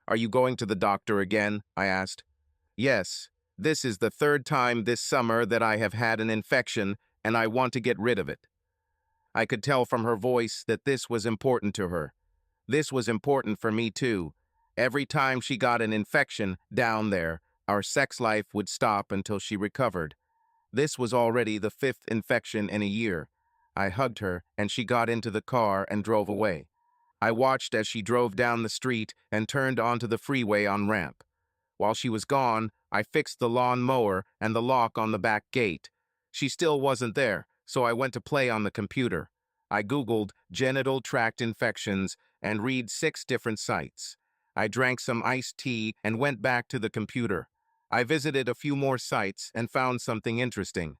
"Are you going to the doctor again?" I asked. "Yes. This is the third time this summer that I have had an infection, and I want to get rid of it." I could tell from her voice that this was important to her. This was important for me too. Every time she got an infection down there, our sex life would stop until she recovered. This was already the fifth infection in a year. I hugged her, and she got into the car and drove away. I watched as she drove down the street and turned onto the freeway on ramp. While she was gone, I fixed the lawn mower and the lock on the back gate. She still wasn't there, so I went to play on the computer. I Googled genital tract infections and read 6 different sites. I drank some iced tea and went back to the computer. I visited a few more sites and found something interesting.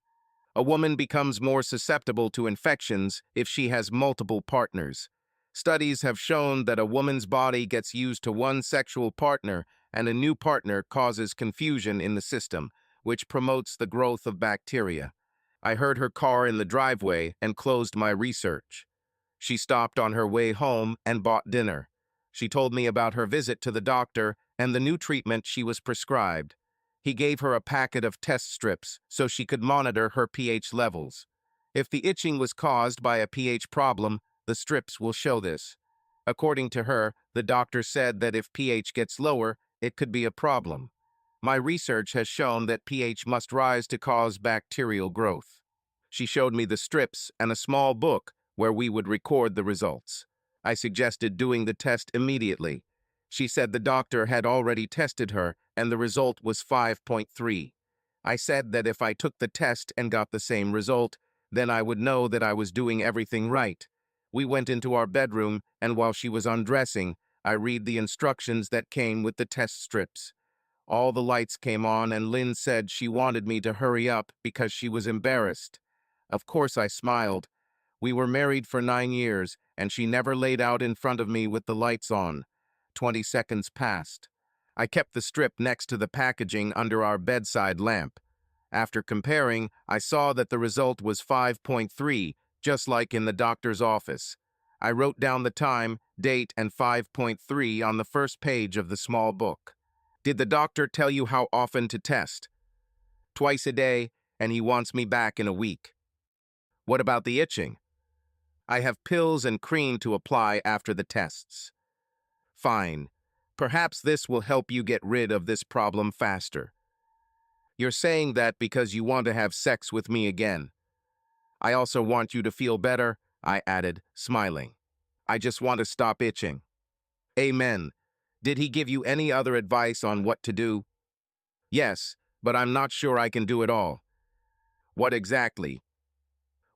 A woman becomes more susceptible to infections if she has multiple partners. Studies have shown that a woman's body gets used to one sexual partner and a new partner causes confusion in the system, which promotes the growth of bacteria. I heard her car in the driveway and closed my research. She stopped on her way home and bought dinner. She told me about her visit to the doctor and the new treatment she was prescribed. He gave her a packet of test strips so she could monitor her pH levels. If the itching was caused by a pH problem, the strips will show this. According to her, the doctor said that if pH gets lower, it could be a problem. My research has shown that pH must rise to cause bacterial growth. She showed me the strips and a small book where we would record the results. I suggested doing the test immediately. She said the doctor had already tested her and the result was 5.3. I said that if I took the test and got the same result, then I would know that I was doing everything right. We went into our bedroom, and while she was undressing, I read the instructions that came with the test strips. All the lights came on, and Lynn said she wanted me to hurry up because she was embarrassed. Of course, I smiled. We were married for 9 years, and she never laid out in front of me with the lights on. 20 seconds passed. I kept the strip next to the packaging under our bedside lamp. After comparing, I saw that the result was 5.3, just like in the doctor's office. I wrote down the time, date, and 5.3 on the first page of the small book. "Did the doctor tell you how often to test?" "Twice a day, and he wants me back in a week." "What about the itching?" "I have pills and cream to apply after the tests." "Fine. Perhaps this will help you get rid of this problem faster." "You're saying that because you want to have sex with me again." "I also want you to feel better," I added, smiling. "I just want to stop itching." "Amen. Did he give you any other advice on what to do?" "Yes, but I'm not sure I can do it all." "What exactly?"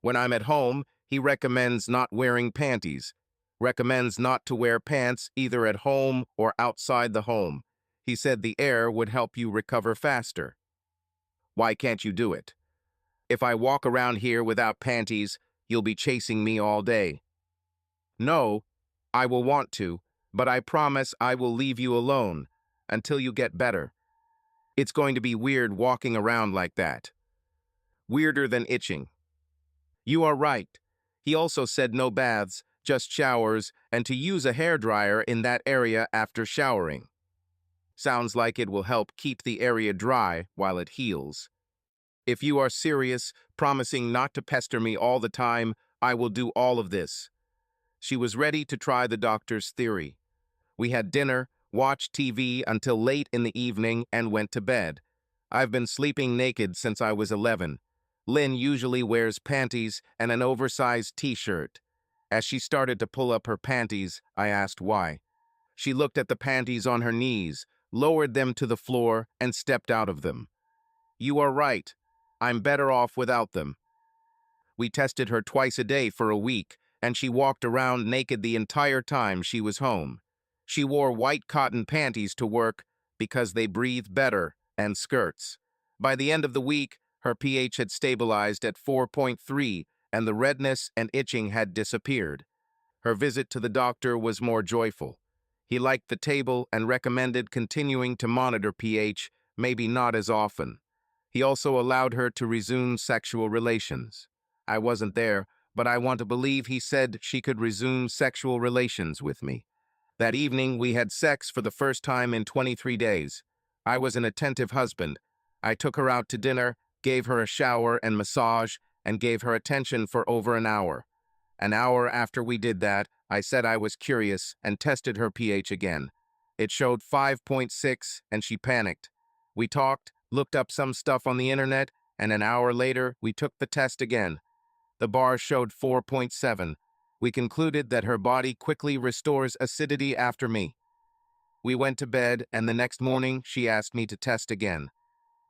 "When I'm at home, he recommends not wearing panties. Recommends not to wear pants either at home or outside the home. He said the air would help you recover faster." "Why can't you do it?" "If I walk around here without panties, you'll be chasing me all day." "No, I will want to, but I promise I will leave you alone until you get better. It's going to be weird walking around like that." "Weirder than itching." "You are right. He also said no baths, just showers, and to use a hairdryer in that area after showering." "Sounds like it will help keep the area dry while it heals." "If you are serious, promising not to pester me all the time, I will do all of this." She was ready to try the doctor's theory. We had dinner, watched TV until late in the evening, and went to bed. I've been sleeping naked since I was 11. Lynn usually wears panties and an oversized t-shirt. As she started to pull up her panties, I asked why. She looked at the panties on her knees, lowered them to the floor, and stepped out of them. "You are right. I'm better off without them." We tested her twice a day for a week, and she walked around naked the entire time she was home. She wore white cotton panties to work because they breathe better, and skirts. By the end of the week, her pH had stabilized at 4.3, and the redness and itching had disappeared. Her visit to the doctor was more joyful. He liked the table and recommended continuing to monitor pH, maybe not as often. He also allowed her to resume sexual relations. I wasn't there, but I want to believe he said she could resume sexual relations with me. That evening, we had sex for the first time in 23 days. I was an attentive husband. I took her out to dinner, gave her a shower and massage, and gave her attention for over an hour. An hour after we did that, I said I was curious and tested her pH again. It showed 5.6 and she panicked. We talked, looked up some stuff on the internet, and an hour later, we took the test again. The bar showed 4.7. We concluded that her body quickly restores acidity after me. We went to bed, and the next morning, she asked me to test again.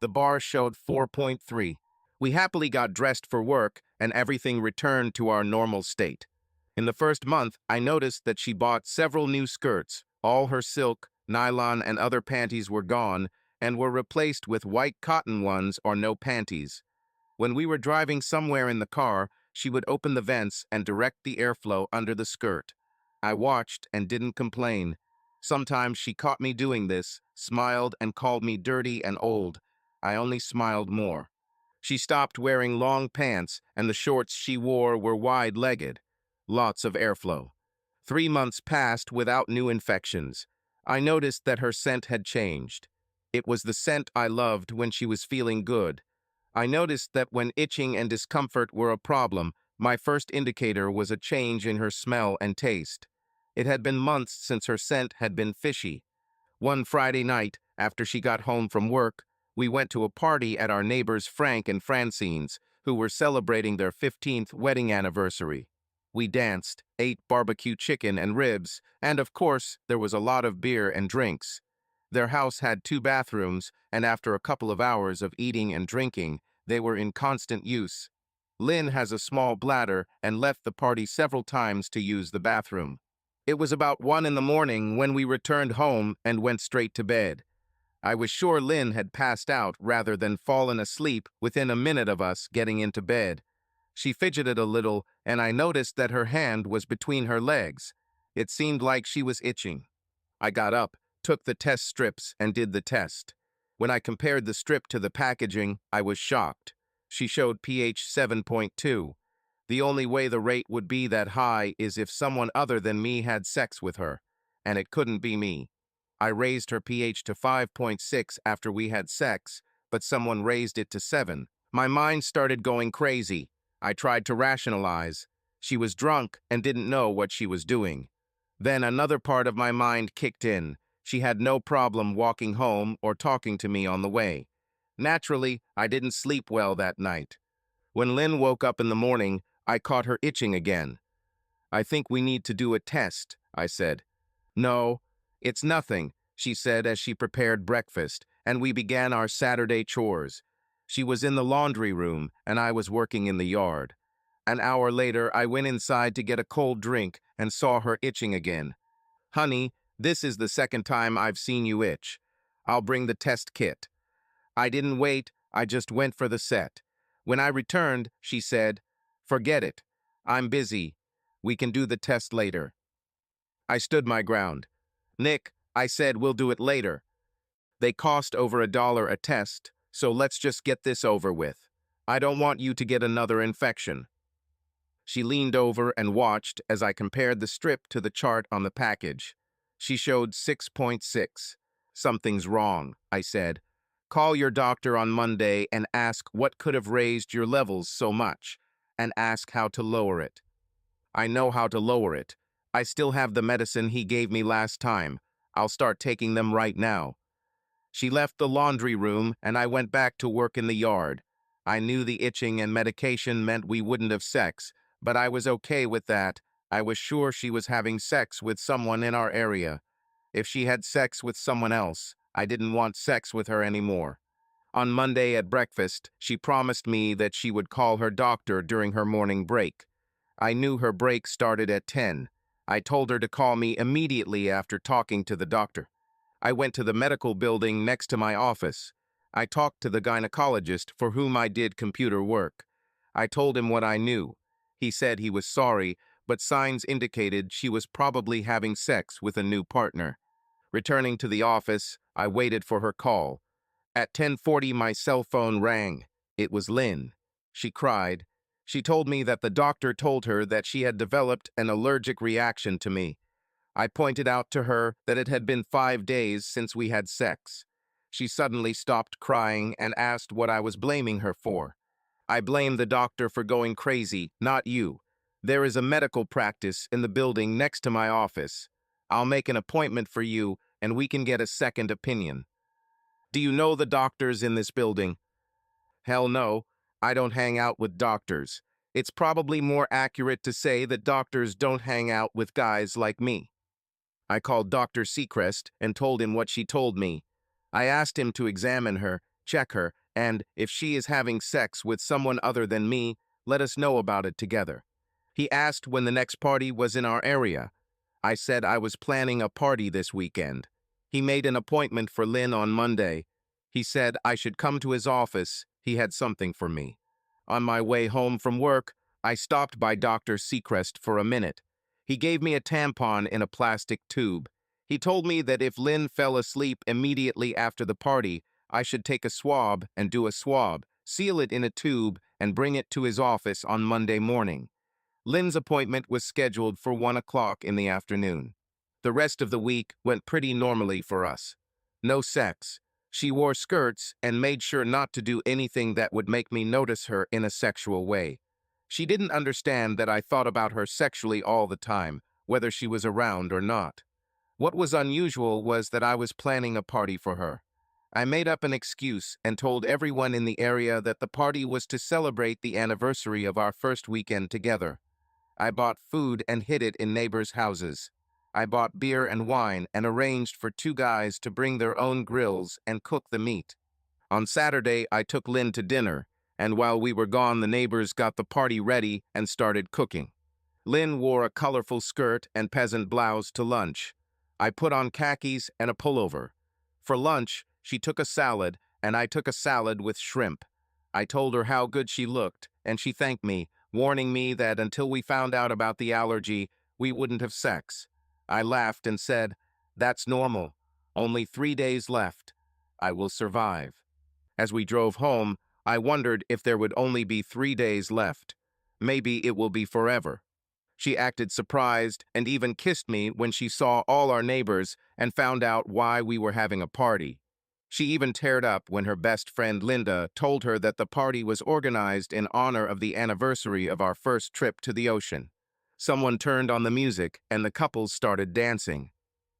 The bar showed 4.3. We happily got dressed for work, and everything returned to our normal state. In the first month, I noticed that she bought several new skirts. All her silk, nylon, and other panties were gone, and were replaced with white cotton ones or no panties. When we were driving somewhere in the car, she would open the vents and direct the airflow under the skirt. I watched and didn't complain. Sometimes she caught me doing this, smiled, and called me dirty and old. I only smiled more. She stopped wearing long pants, and the shorts she wore were wide-legged. Lots of airflow. 3 months passed without new infections. I noticed that her scent had changed. It was the scent I loved when she was feeling good. I noticed that when itching and discomfort were a problem, my first indicator was a change in her smell and taste. It had been months since her scent had been fishy. One Friday night, after she got home from work, we went to a party at our neighbors Frank and Francine's, who were celebrating their 15th wedding anniversary. We danced, ate barbecue chicken and ribs, and of course, there was a lot of beer and drinks. Their house had 2 bathrooms, and after a couple of hours of eating and drinking, they were in constant use. Lynn has a small bladder and left the party several times to use the bathroom. It was about 1 in the morning when we returned home and went straight to bed. I was sure Lynn had passed out rather than fallen asleep within a minute of us getting into bed. She fidgeted a little, and I noticed that her hand was between her legs. It seemed like she was itching. I got up, took the test strips, and did the test. When I compared the strip to the packaging, I was shocked. She showed pH 7.2. The only way the rate would be that high is if someone other than me had sex with her, and it couldn't be me. I raised her pH to 5.6 after we had sex, but someone raised it to 7. My mind started going crazy. I tried to rationalize. She was drunk and didn't know what she was doing. Then another part of my mind kicked in. She had no problem walking home or talking to me on the way. Naturally, I didn't sleep well that night. When Lynn woke up in the morning, I caught her itching again. "I think we need to do a test," I said. "No, it's nothing," she said as she prepared breakfast, and we began our Saturday chores. She was in the laundry room, and I was working in the yard. An hour later, I went inside to get a cold drink and saw her itching again. "Honey, this is the second time I've seen you itch. I'll bring the test kit." I didn't wait, I just went for the set. When I returned, she said, "Forget it. I'm busy. We can do the test later." I stood my ground. "Nick," I said, "we'll do it later. They cost over $1 a test, so let's just get this over with. I don't want you to get another infection." She leaned over and watched as I compared the strip to the chart on the package. She showed 6.6. "Something's wrong," I said. "Call your doctor on Monday and ask what could have raised your levels so much, and ask how to lower it." "I know how to lower it. I still have the medicine he gave me last time. I'll start taking them right now." She left the laundry room, and I went back to work in the yard. I knew the itching and medication meant we wouldn't have sex, but I was okay with that. I was sure she was having sex with someone in our area. If she had sex with someone else, I didn't want sex with her anymore. On Monday at breakfast, she promised me that she would call her doctor during her morning break. I knew her break started at 10. I told her to call me immediately after talking to the doctor. I went to the medical building next to my office. I talked to the gynecologist for whom I did computer work. I told him what I knew. He said he was sorry, but signs indicated she was probably having sex with a new partner. Returning to the office, I waited for her call. At 10:40, my cell phone rang. It was Lynn. She cried. She told me that the doctor told her that she had developed an allergic reaction to me. I pointed out to her that it had been 5 days since we had sex. She suddenly stopped crying and asked what I was blaming her for. I blame the doctor for going crazy, not you. There is a medical practice in the building next to my office. I'll make an appointment for you and we can get a second opinion. Do you know the doctors in this building? Hell no, I don't hang out with doctors. It's probably more accurate to say that doctors don't hang out with guys like me. I called Dr. Seacrest and told him what she told me. I asked him to examine her, check her, and, if she is having sex with someone other than me, let us know about it together. He asked when the next party was in our area. I said I was planning a party this weekend. He made an appointment for Lynn on Monday. He said I should come to his office. He had something for me. On my way home from work, I stopped by Dr. Seacrest for a minute. He gave me a tampon in a plastic tube. He told me that if Lynn fell asleep immediately after the party, I should take a swab and do a swab, seal it in a tube, and bring it to his office on Monday morning. Lynn's appointment was scheduled for 1 o'clock in the afternoon. The rest of the week went pretty normally for us. No sex. She wore skirts and made sure not to do anything that would make me notice her in a sexual way. She didn't understand that I thought about her sexually all the time, whether she was around or not. What was unusual was that I was planning a party for her. I made up an excuse and told everyone in the area that the party was to celebrate the anniversary of our first weekend together. I bought food and hid it in neighbors' houses. I bought beer and wine and arranged for 2 guys to bring their own grills and cook the meat. On Saturday, I took Lynn to dinner, and while we were gone, the neighbors got the party ready and started cooking. Lynn wore a colorful skirt and peasant blouse to lunch. I put on khakis and a pullover. For lunch, she took a salad, and I took a salad with shrimp. I told her how good she looked, and she thanked me, warning me that until we found out about the allergy, we wouldn't have sex. I laughed and said, "That's normal. Only 3 days left. I will survive." As we drove home, I wondered if there would only be 3 days left. Maybe it will be forever. She acted surprised and even kissed me when she saw all our neighbors and found out why we were having a party. She even teared up when her best friend Linda told her that the party was organized in honor of the anniversary of our first trip to the ocean. Someone turned on the music and the couples started dancing.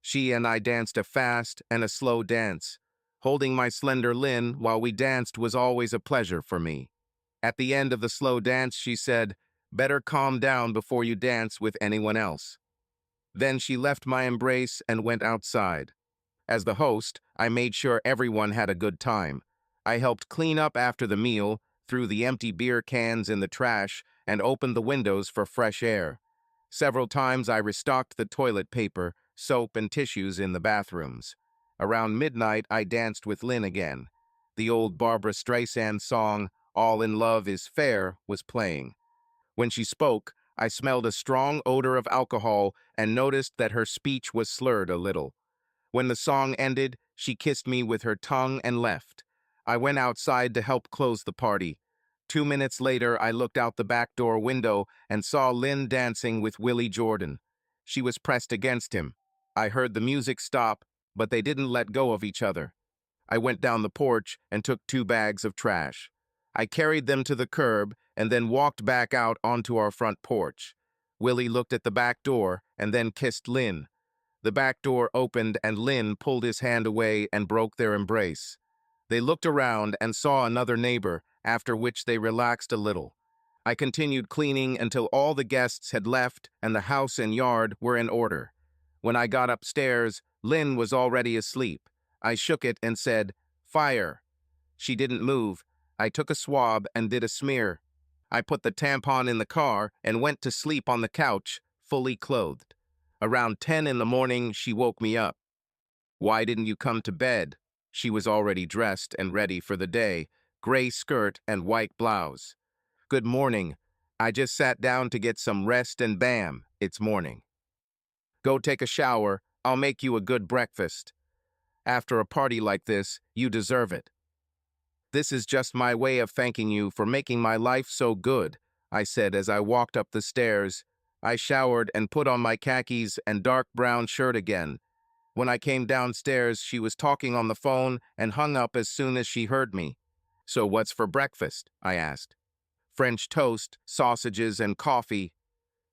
She and I danced a fast and a slow dance. Holding my slender Lynn while we danced was always a pleasure for me. At the end of the slow dance, she said, "Better calm down before you dance with anyone else." Then she left my embrace and went outside. As the host, I made sure everyone had a good time. I helped clean up after the meal, threw the empty beer cans in the trash, and opened the windows for fresh air. Several times I restocked the toilet paper, soap, and tissues in the bathrooms. Around midnight, I danced with Lynn again. The old Barbra Streisand song, "All in Love is Fair," was playing. When she spoke, I smelled a strong odor of alcohol and noticed that her speech was slurred a little. When the song ended, she kissed me with her tongue and left. I went outside to help close the party. 2 minutes later, I looked out the back door window and saw Lynn dancing with Willie Jordan. She was pressed against him. I heard the music stop, but they didn't let go of each other. I went down the porch and took 2 bags of trash. I carried them to the curb and then walked back out onto our front porch. Willie looked at the back door and then kissed Lynn. The back door opened and Lynn pulled his hand away and broke their embrace. They looked around and saw another neighbor, after which they relaxed a little. I continued cleaning until all the guests had left and the house and yard were in order. When I got upstairs, Lynn was already asleep. I shook it and said, "Fire." She didn't move. I took a swab and did a smear. I put the tampon in the car and went to sleep on the couch, fully clothed. Around 10 in the morning, she woke me up. "Why didn't you come to bed?" She was already dressed and ready for the day, gray skirt and white blouse. "Good morning. I just sat down to get some rest and bam, it's morning. Go take a shower. I'll make you a good breakfast. After a party like this, you deserve it." "This is just my way of thanking you for making my life so good," I said as I walked up the stairs. I showered and put on my khakis and dark brown shirt again. When I came downstairs, she was talking on the phone and hung up as soon as she heard me. "So what's for breakfast?" I asked. "French toast, sausages, and coffee."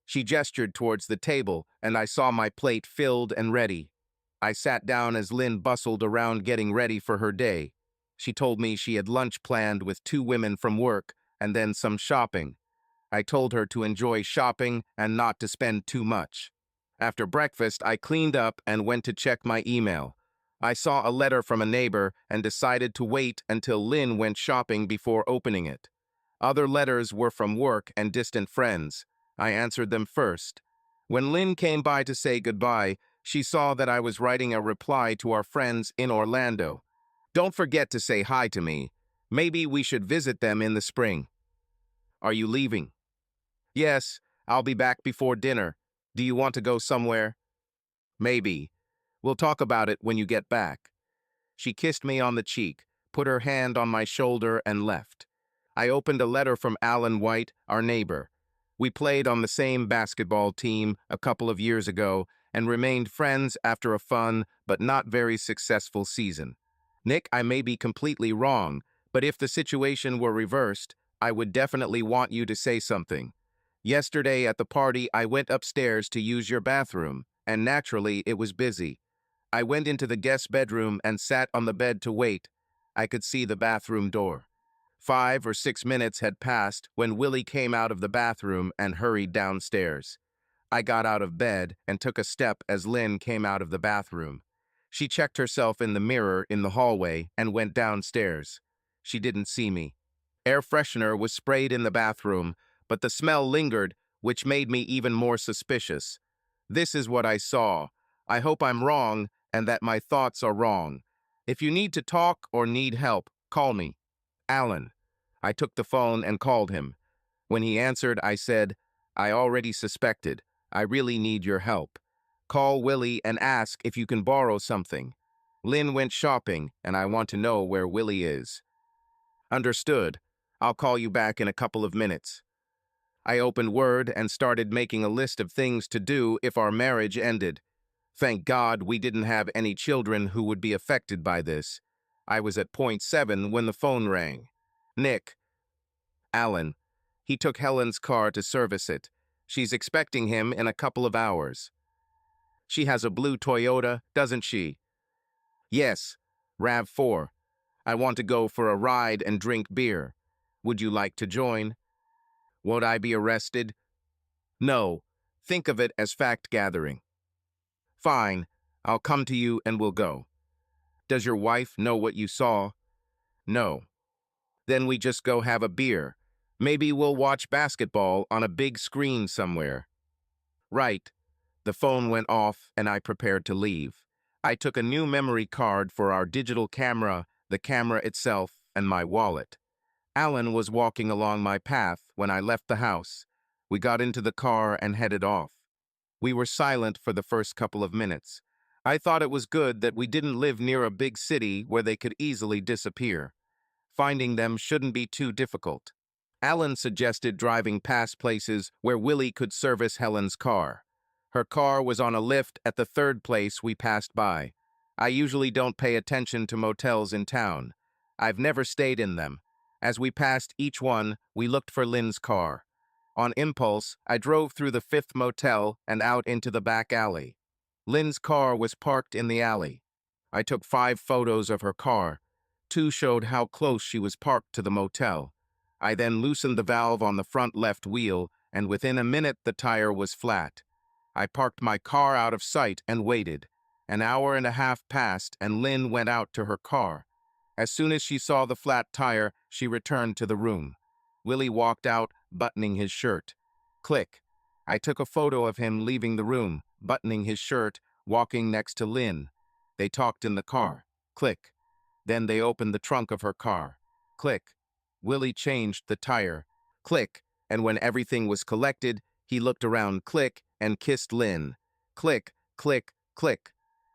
She gestured towards the table, and I saw my plate filled and ready. I sat down as Lynn bustled around getting ready for her day. She told me she had lunch planned with 2 women from work, and then some shopping. I told her to enjoy shopping and not to spend too much. After breakfast, I cleaned up and went to check my email. I saw a letter from a neighbor and decided to wait until Lynn went shopping before opening it. Other letters were from work and distant friends. I answered them first. When Lynn came by to say goodbye, she saw that I was writing a reply to our friends in Orlando. "Don't forget to say hi to me. Maybe we should visit them in the spring." "Are you leaving?" "Yes, I'll be back before dinner. Do you want to go somewhere?" "Maybe. We'll talk about it when you get back." She kissed me on the cheek, put her hand on my shoulder, and left. I opened a letter from Alan White, our neighbor. We played on the same basketball team a couple of years ago and remained friends after a fun but not very successful season. "Nick, I may be completely wrong, but if the situation were reversed, I would definitely want you to say something. Yesterday at the party, I went upstairs to use your bathroom, and naturally it was busy. I went into the guest bedroom and sat on the bed to wait. I could see the bathroom door. 5 or 6 minutes had passed when Willie came out of the bathroom and hurried downstairs. I got out of bed and took a step as Lynn came out of the bathroom. She checked herself in the mirror in the hallway and went downstairs. She didn't see me. Air freshener was sprayed in the bathroom, but the smell lingered, which made me even more suspicious. This is what I saw. I hope I'm wrong and that my thoughts are wrong. If you need to talk or need help, call me. Alan. I took the phone and called him. When he answered, I said, "I already suspected. I really need your help. Call Willie and ask if you can borrow something. Lynn went shopping, and I want to know where Willie is." "Understood. I'll call you back in a couple of minutes." I opened Word and started making a list of things to do if our marriage ended. Thank God we didn't have any children who would be affected by this. I was at point 7 when the phone rang. "Nick." "Alan. He took Helen's car to service it. She's expecting him in a couple of hours." "She has a blue Toyota, doesn't she?" "Yes, RAV4. I want to go for a ride and drink beer. Would you like to join?" "Won't I be arrested?" "No. Think of it as fact-gathering." "Fine. I'll come to you and we'll go." "Does your wife know what you saw?" "No." "Then we just go have a beer. Maybe we'll watch basketball on a big screen somewhere." "Right." The phone went off and I prepared to leave. I took a new memory card for our digital camera, the camera itself, and my wallet. Alan was walking along my path when I left the house. We got into the car and headed off. We were silent for the first couple of minutes. I thought it was good that we didn't live near a big city where they could easily disappear. Finding them shouldn't be too difficult. Alan suggested driving past places where Willie could service Helen's car. Her car was on a lift at the third place we passed by. I usually don't pay attention to motels in town. I've never stayed in them. As we passed each one, we looked for Lynn's car. On impulse, I drove through the fifth motel and out into the back alley. Lynn's car was parked in the alley. I took 5 photos of her car. 2 showed how close she was parked to the motel. I then loosened the valve on the front left wheel, and within a minute the tire was flat. I parked my car out of sight and waited. An hour and a half passed, and Lynn went out to her car. As soon as she saw the flat tire, she returned to the room. Willie walked out, buttoning his shirt. Click. I took a photo of him leaving the room, buttoning his shirt, walking next to Lynn. They talked in the car. Click. Then they opened the trunk of her car. Click. Willie changed the tire. Click. And when everything was collected, he looked around. Click. And kissed Lynn. Click, click, click.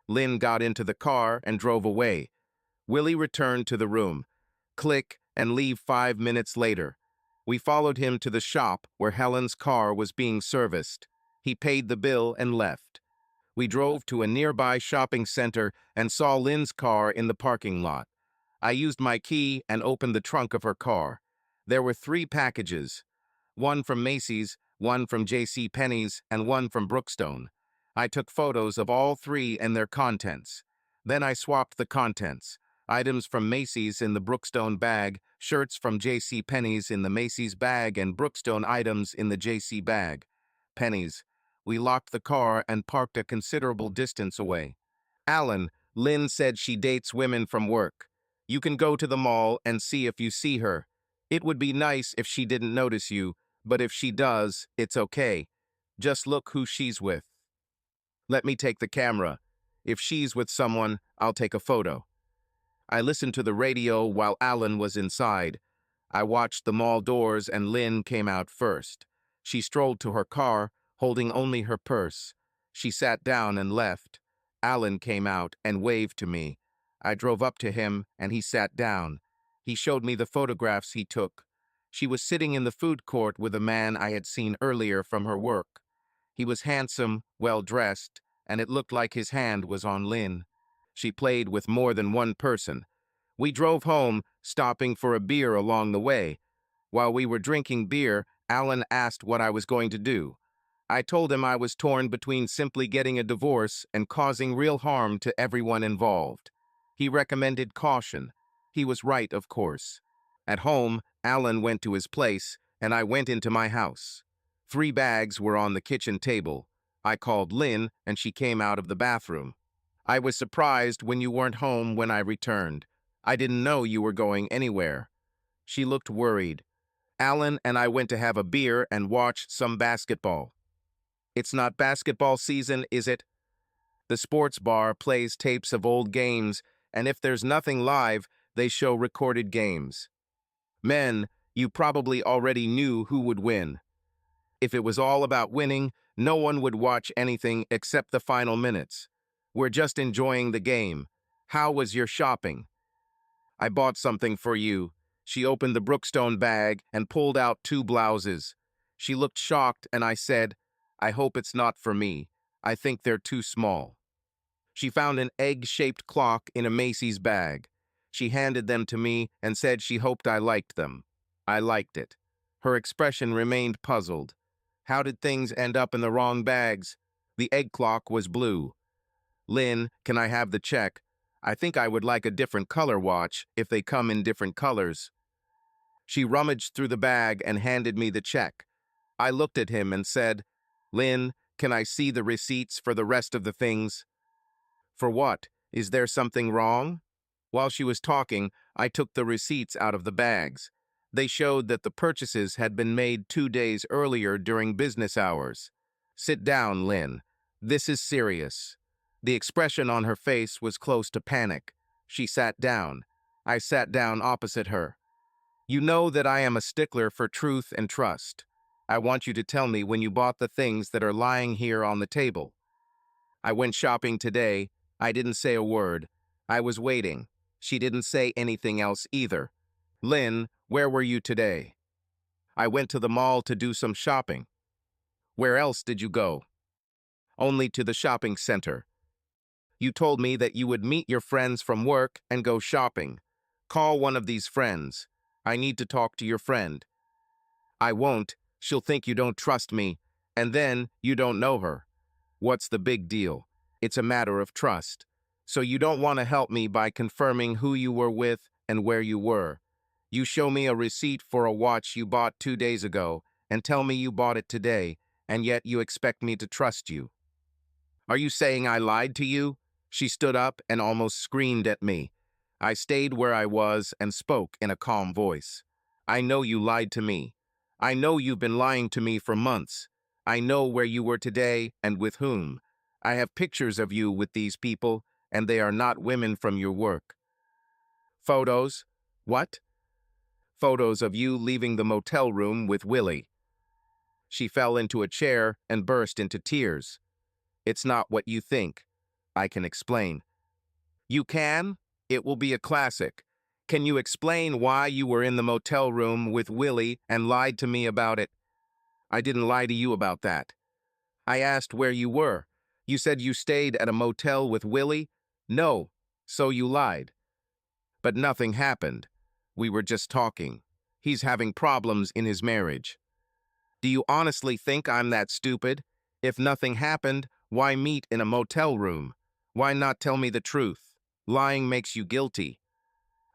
Lynn got into the car and drove away. Willie returned to the room. Click, and leave 5 minutes later. We followed him to the shop where Helen's car was being serviced. He paid the bill and left. We drove to a nearby shopping center and saw Lynn's car in the parking lot. I used my key and opened the trunk of her car. There were 3 packages, one from Macy's, one from J.C. Penney's, and one from Brookstone. I took photos of all 3 and their contents. Then I swapped the contents. Items from Macy's in the Brookstone bag, shirts from J.C. Penney's in the Macy's bag, and Brookstone items in the J.C. bag. Penney's. We locked the car and parked a considerable distance away. Alan, Lynn said she dates women from work. You can go to the mall and see if you see her. It would be nice if she didn't notice you, but if she does, it's okay. Just look who she's with. Let me take the camera. If she's with someone, I'll take a photo. I listened to the radio while Alan was inside. I watched the mall doors and Lynn came out first. She strolled to her car, holding only her purse. She sat down and left. Alan came out and waved to me. I drove up to him and he sat down. He showed me the photographs he took. She was sitting in the food court with a man I had seen earlier from her work. He was handsome, well-dressed, and it looked like his hand was on Lynn. She played with more than one person. We drove home, stopping for a beer along the way. While we were drinking beer, Alan asked what I was going to do. I told him I was torn between simply getting a divorce and causing real harm to everyone involved. He recommended caution. He was right, of course. At home, Alan went to his place, and I went into my house. 3 bags were on the kitchen table. I called Lynn, and she came out of the bathroom. I was surprised when you weren't home when I returned. I didn't know you were going anywhere. She looked worried. Alan and I went to have a beer and watch some basketball. It's not basketball season, is it? The sports bar plays tapes of old games, and if there's nothing live, they show recorded games. Men, you probably already knew who would win. If it was all about winning, no one would watch anything except the final minutes. We're just enjoying the game. How was your shopping? I bought something for you. She opened the Brookstone bag and pulled out 2 blouses. She looked shocked and I said, I hope it's not for me. I think they're too small. She found an egg-shaped clock in a Macy's bag. She handed them to me and said she hoped I liked them. I liked it. Her expression remained puzzled. How did things end up in the wrong bags? The egg clock was blue. Lynn, can I have the check? I think I would like a different color watch if they come in different colors. She rummaged through the bag and handed me the check. I looked at him and said, Lynn, can I see the receipts for the rest of the things? For what? Is there something wrong? While she was talking, I took the receipts out of the bags. They showed that the purchases had been made 2 days earlier during business hours. Sit down, Lynn. This is serious. The expression on her face was close to panic. She sat down. I sat down opposite her. You know that I am a stickler for truth and trust. I want you to tell me when you bought the things that are lying here on the table. I went shopping today. I didn't say a word. I was waiting. She didn't say anything else either. Lynn, where were you today? I went to the mall to do some shopping. Where else did you go? Only to the shopping center. You told me that you would meet your friends from work and go shopping. Call one of these friends. I need to talk to your friend. I won't. She'll think you don't trust me, and then you don't know her. What's the big deal? It's a matter of trust. So you don't want to help me by confirming who you were with and where you were. You show me a receipt for a watch you bought 2 days ago and tell me you bought it today, and yet you expect me to trust you. Are you saying I lied to you? She stood up and almost screamed at me. I stayed where I was and spoke in a calm voice. I know you lied to me. I know you've been lying to me for months. I know where you were today and with whom. I have pictures of you with these people, and they are not women from your work. Photos? What? Photos of you leaving the motel room with Willie. She fell into a chair and burst into tears. It's not what you think. I can explain. You can? It will be a classic. Can you explain why you were in the motel room with Willie and lied to me about it? I didn't lie to you about that. I asked where you were. You said you stayed at a motel with Willie? No, so you lied. But nothing happened. We were just talking. He's having problems in his marriage. Do you honestly think I'm that stupid? If nothing happened, why meet in a motel room? Why not tell me the truth? Lying makes you guilty.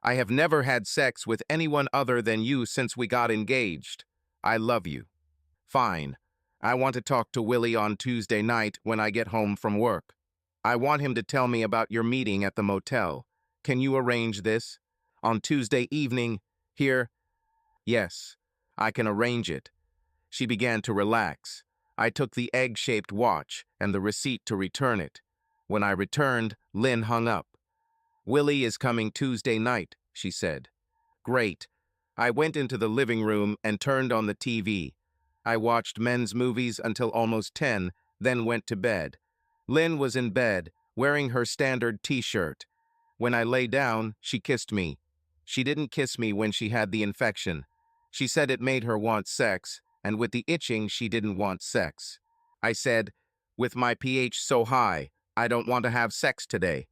I have never had sex with anyone other than you since we got engaged. I love you. Fine. I want to talk to Willie on Tuesday night when I get home from work. I want him to tell me about your meeting at the motel. Can you arrange this? On Tuesday evening, here? Yes, I can arrange it. She began to relax. I took the egg-shaped watch and the receipt to return it. When I returned, Lynn hung up. Willie is coming Tuesday night, she said. Great. I went into the living room and turned on the TV. I watched men's movies until almost 10, then went to bed. Lynn was in bed, wearing her standard t-shirt. When I lay down, she kissed me. She didn't kiss me when she had the infection. She said it made her want sex, and with the itching, she didn't want sex. I said, with my pH so high, I don't want to have sex today.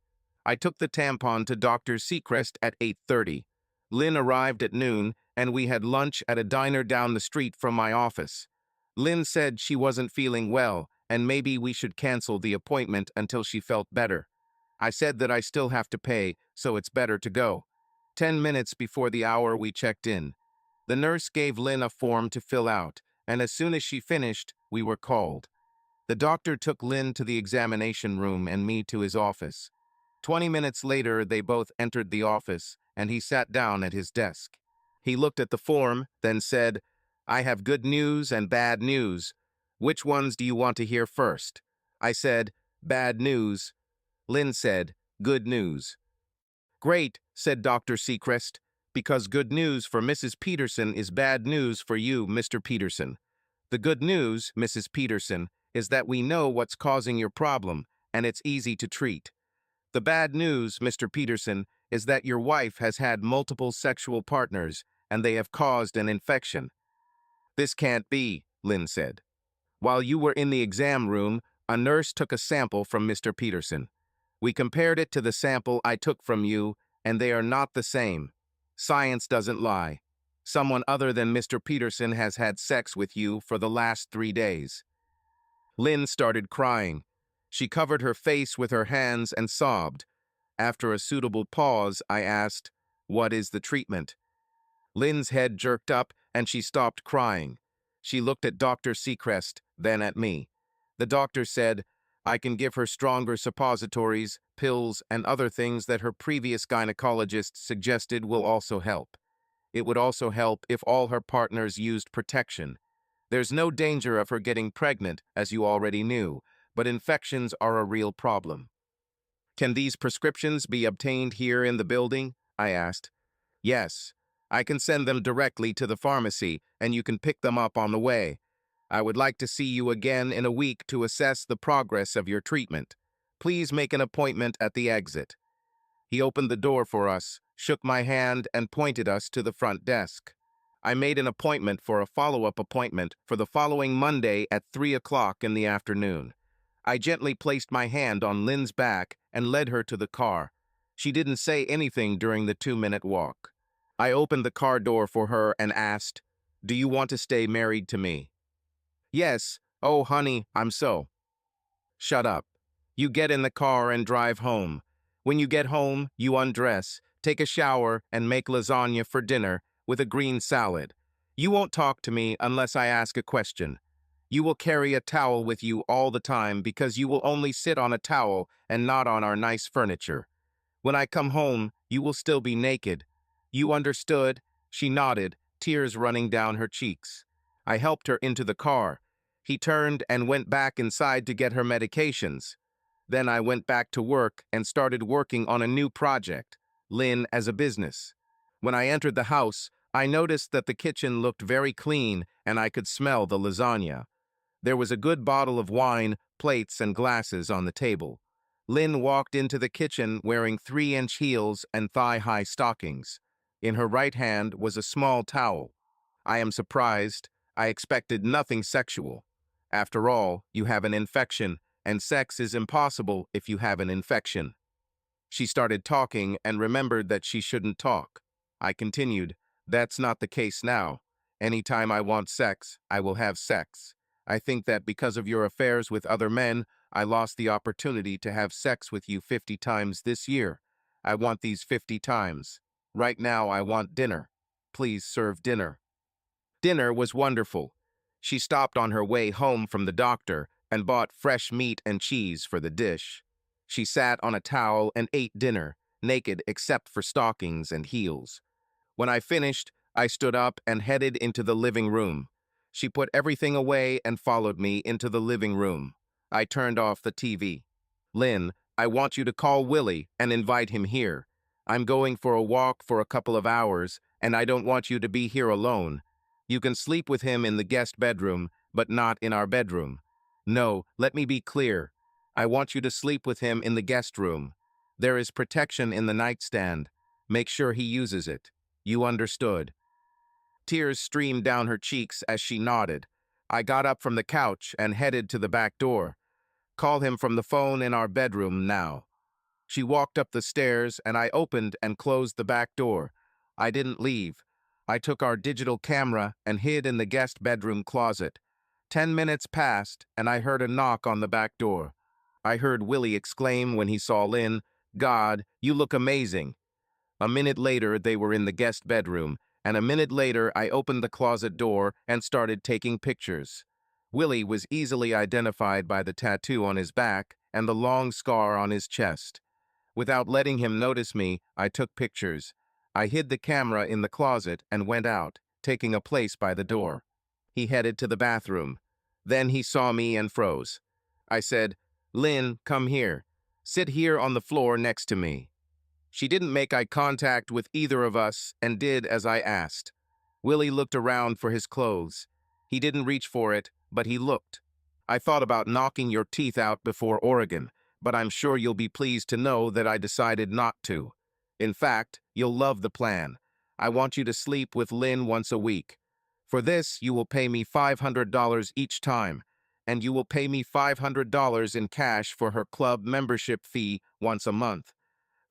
I took the tampon to Dr. Seacrest at 8:30. Lynn arrived at noon, and we had lunch at a diner down the street from my office. Lynn said she wasn't feeling well, and maybe we should cancel the appointment until she felt better. I said that I still have to pay, so it's better to go. 10 minutes before the hour, we checked in. The nurse gave Lynn a form to fill out, and as soon as she finished, we were called. The doctor took Lynn to the examination room and me to his office. 20 minutes later, they both entered the office, and he sat down at his desk. He looked at the form, then said, I have good news and bad news. Which ones do you want to hear first? I said, bad news. Lynn said, good news. Great, said Dr. Seacrest, because good news for Mrs. Peterson is bad news for you, Mr. Peterson. The good news, Mrs. Peterson, is that we know what's causing your problem, and it's easy to treat. The bad news, Mr. Peterson, is that your wife has had multiple sexual partners, and they have caused an infection. This can't be, Lynn said. While you were in the exam room, a nurse took a sample from Mr. Peterson. We compared it to the sample I took from you, and they are not the same. Science doesn't lie. Someone other than Mr. Peterson has had sex with you for the last 3 days. Lynn started crying. She covered her face with her hands and sobbed. After a suitable pause, I asked, what is the treatment? Lynn's head jerked up, and she stopped crying. She looked at Dr. Seacrest, then at me. The doctor said, I can give her stronger suppositories, pills, and other things that her previous gynecologist suggested will also help. It would also help if all her partners used protection. There's no danger of her getting pregnant, as you already knew, but infections are a real problem. Can these prescriptions be obtained here in the building? I asked. Yes. I can send them directly to the pharmacy, and you can pick them up on the way. I would like to see you again in a week to assess the progress of your treatment. Please make an appointment at the exit. He opened the door for us, shook my hand, and pointed us to the front desk. I made an appointment for a follow-up appointment for the following Monday at 3 o'clock in the afternoon. I gently placed my hand on Lynn's back and led her to the car. She didn't say anything during the 2-minute walk. I opened the car door for her and asked, do you want to stay married to me? Yes. Oh, honey, I'm so. Shut up. You get in the car and drive home. When you get home, you undress, take a shower, and make lasagna for dinner with a green salad. You won't talk to me unless I ask a question. You will carry a towel with you all the time because you will only sit on a towel and not on our nice furniture. When I come home, you will still be naked. You understood? She nodded, tears running down her cheeks. I helped her into the car. He turned and went back inside to get her medications. Then I went back to work and started working on a new project, Lynn as a business. When I entered the house, I noticed that the kitchen looked very clean and I could smell the lasagna. There was a good bottle of wine, plates, and glasses on the table. Lynn walked into the kitchen wearing 3-inch heels and thigh-high stockings. In her right hand was a small towel. I am surprised. I expected nothing sexual. After all, you have an infection, and sex is impossible if you have an infection. She started talking and remembered that she shouldn't talk. I continued, "That's not the case now. Anytime I want sex, I will have sex. I think that because of your affairs with other men, I lost the opportunity to have sex with you 50 times this year. I want these 50 times. Right now I want dinner. Please serve dinner." Dinner was wonderful. She stopped on her way home from the doctor and bought fresh meat and cheese for the dish. She sat on a towel and ate dinner, naked except for stockings and heels. When I finished, I stood up and headed into the living room. She put everything away and followed me into the living room. I turned off the TV. "Lynn, I want you to call Willie and invite him here. I'm going for a walk for a couple of hours, and I don't want you to be here alone. You can sleep with him in the guest bedroom, but not in our bedroom. No, let me be clear. I want you to sleep with him in the guest room. There is protection in the nightstand. Make sure he uses it. You understood." Tears streamed down her cheeks as she nodded. I got up from the couch and headed to the back door. "Call him from the phone in our bedroom now." She walked up the stairs and I opened and closed the back door. I didn't leave. I took our digital camera and hid in the guest bedroom closet. 10 minutes passed and I heard a knock on the back door. I heard Willie exclaim when he saw Lynn, "God, you look amazing." A minute later, they were in the guest bedroom, and a minute later, I opened the closet door and started taking pictures. Willie was easily identified by the tattoo on his back and the long scar on his chest. Without letting him notice me, I took pictures. I hid the camera in the closet and went out, taking a place by the door. He headed to the bathroom. Then he saw me and froze. I said, "Lynn, come here. Sit here on the floor next to me." She didn't make eye contact with either of us and did as I asked. Willie looked around for his clothes. He didn't reach for it, but he looked. "I thought about knocking your teeth out before Oregon, but I'm sure you'll be pleased to know that I decided not to. In fact, you'll love the plan. I want you to sleep with Lynn once a week. For this, you will pay me $500 each time, and you will pay me $500 in cash for her club membership fee once a month.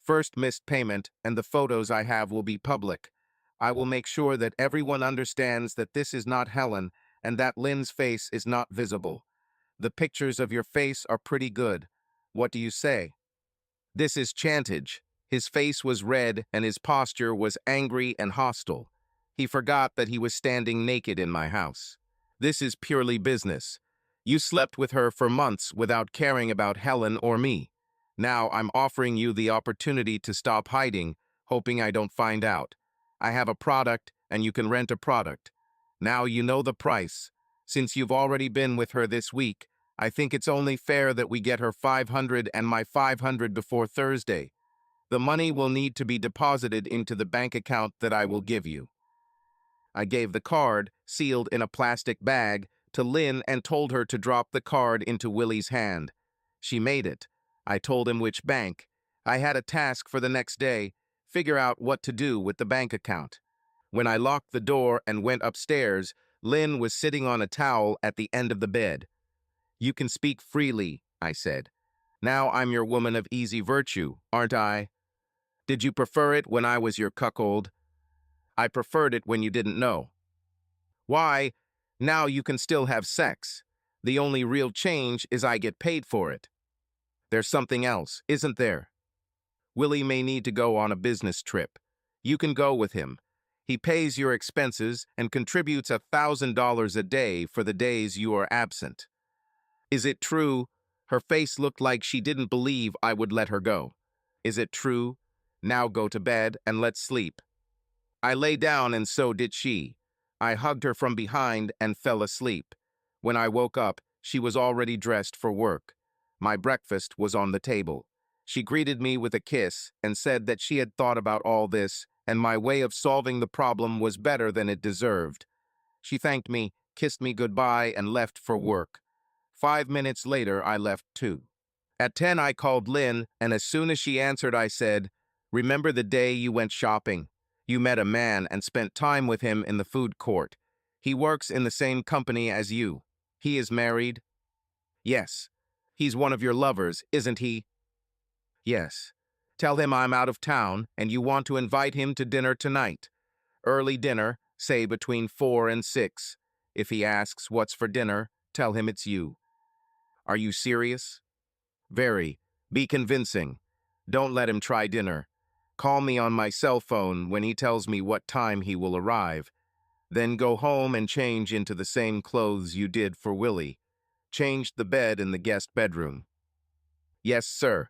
First missed payment, and the photos I have will be public. I will make sure that everyone understands that this is not Helen and that Lynn's face is not visible. The pictures of your face are pretty good. What do you say?" This is Chantage. His face was red and his posture was angry and hostile. He forgot that he was standing naked in my house. "This is purely business. You slept with her for months without caring about Helen or me. Now I'm offering you the opportunity to stop hiding, hoping I don't find out. I have a product and you can rent a product. Now you know the price. Since you've already been with her this week, I think it's only fair that we get her 500 and my 500 before Thursday. The money will need to be deposited into the bank account that I will give you." I gave the card, sealed in a plastic bag, to Lynn and told her to drop the card into Willie's hand. She made it. I told him which bank. I had a task for the next day, figure out what to do with the bank account. When I locked the door and went upstairs, Lynn was sitting on a towel at the end of the bed. "You can speak freely," I said. "Now I'm your woman of easy virtue, aren't I? Did you prefer it when I was your cuckold?" "I preferred it when you didn't know." "Why, now you can still have sex. The only real change is I get paid for it. There's something else, isn't there? Willie may need to go on a business trip. You can go with him. He pays your expenses and contributes $1,000 a day for the days you are absent." "Is it true?" Her face looked like she didn't believe I would let her go. "Is it true? Now go to bed and let's sleep." I lay down and so did she. I hugged her from behind and fell asleep. When I woke up, she was already dressed for work. My breakfast was on the table. She greeted me with a kiss and said that she had thought about all this and my way of solving the problem was better than it deserved. She thanked me, kissed me goodbye, and left for work. 5 minutes later, I left too. At 10, I called Lynn, and as soon as she answered, I said, "Remember the day you went shopping? You met a man and spent time with him in the food court. He works in the same company as you. He is married? Yes. He's one of your lovers, isn't he? Yes. Tell him I'm out of town and you want to invite him to dinner tonight. Early dinner, say between 4 and 6. If he asks what's for dinner, tell him it's you. Are you serious? Very. Be convincing. Don't let him try dinner. Call me on my cell phone when he tells me what time he will arrive. Then go home and change into the same clothes you did for Willie. Change the bed in the guest bedroom. Yes, sir.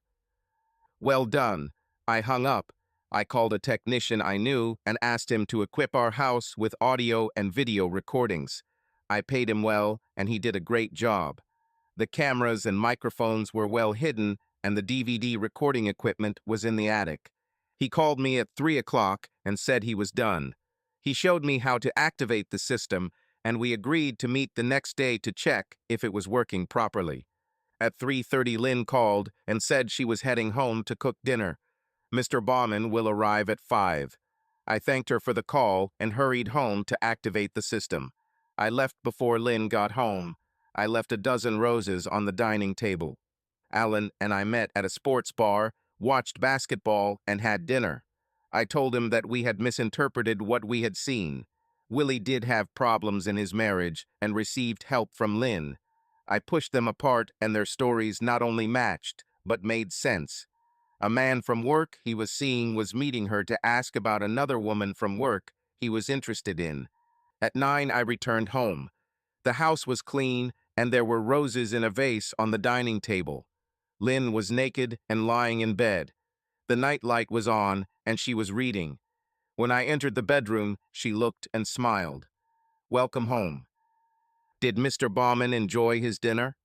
Well done. I hung up. I called a technician I knew and asked him to equip our house with audio and video recordings. I paid him well, and he did a great job. The cameras and microphones were well hidden, and the DVD recording equipment was in the attic. He called me at 3 o'clock and said he was done. He showed me how to activate the system, and we agreed to meet the next day to check if it was working properly. At 3:30, Lynn called and said she was heading home to cook dinner. Mr. Bauman will arrive at 5. I thanked her for the call and hurried home to activate the system. I left before Lynn got home. I left a dozen roses on the dining table. Alan and I met at a sports bar, watched basketball, and had dinner. I told him that we had misinterpreted what we had seen. Willie did have problems in his marriage and received help from Lynn. I pushed them apart and their stories not only matched, but made sense. A man from work he was seeing was meeting her to ask about another woman from work he was interested in. At 9, I returned home. The house was clean, and there were roses in a vase on the dining table. Lynn was naked and lying in bed. The night light was on, and she was reading. When I entered the bedroom, she looked and smiled. Welcome home. Did Mr. Bauman enjoy his dinner?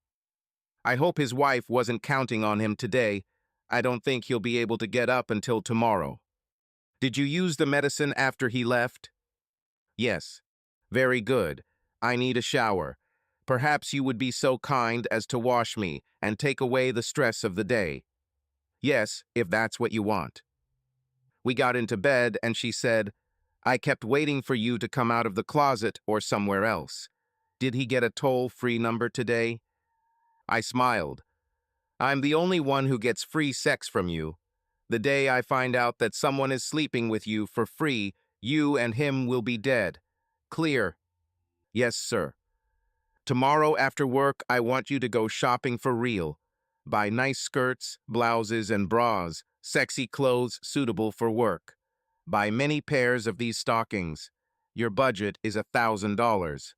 I hope his wife wasn't counting on him today. I don't think he'll be able to get up until tomorrow. Did you use the medicine after he left? Yes. Very good. I need a shower. Perhaps you would be so kind as to wash me and take away the stress of the day. Yes, if that's what you want. We got into bed and she said, I kept waiting for you to come out of the closet or somewhere else. Did he get a toll-free number today? I smiled. I'm the only one who gets free sex from you. The day I find out that someone is sleeping with you for free, you and him will be dead. Clear? Yes, sir. Tomorrow after work, I want you to go shopping for real. Buy nice skirts, blouses, and bras, sexy clothes suitable for work. Buy many pairs of these stockings. Your budget is $1,000.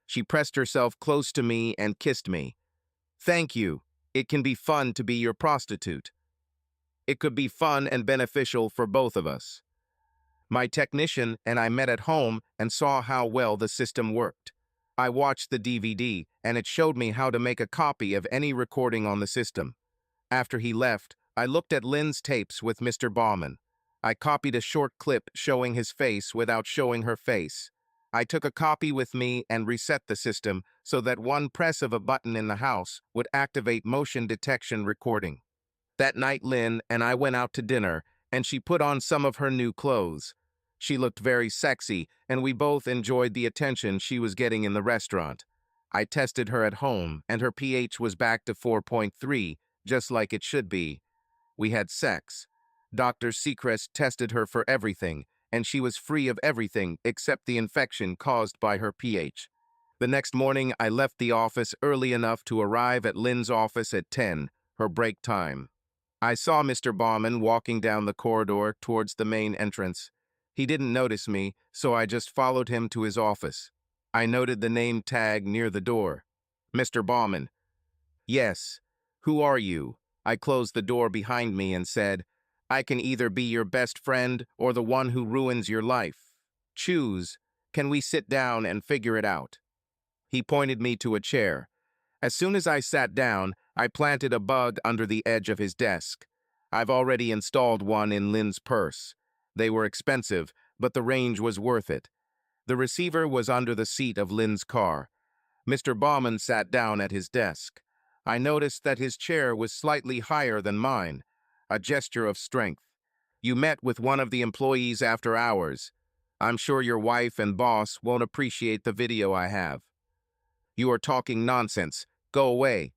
She pressed herself close to me and kissed me. Thank you. It can be fun to be your prostitute. It could be fun and beneficial for both of us. My technician and I met at home and saw how well the system worked. I watched the DVD, and it showed me how to make a copy of any recording on the system. After he left, I looked at Lynn's tapes with Mr. Bauman. I copied a short clip showing his face without showing her face. I took a copy with me and reset the system so that one press of a button in the house would activate motion detection recording. That night, Lynn and I went out to dinner, and she put on some of her new clothes. She looked very sexy, and we both enjoyed the attention she was getting in the restaurant. I tested her at home, and her pH was back to 4.3, just like it should be. We had sex. Dr. Seacrest tested her for everything, and she was free of everything except the infection caused by her pH. The next morning, I left the office early enough to arrive at Lynn's office at 10, her break time. I saw Mr. Bauman walking down the corridor towards the main entrance. He didn't notice me, so I just followed him to his office. I noted the name tag near the door. Mr. Bauman. Yes. Who are you? I closed the door behind me and said, I can either be your best friend or the one who ruins your life. Choose. Can we sit down and figure it out? He pointed me to a chair. As soon as I sat down, I planted a bug under the edge of his desk. I've already installed one in Lynn's purse. They were expensive, but the range was worth it. The receiver was under the seat of Lynn's car. Mr. Bauman sat down at his desk. I noticed that his chair was slightly higher than mine, a gesture of strength. You met with one of the employees after hours. I'm sure your wife and boss won't appreciate the video I have. You are talking nonsense. Go away.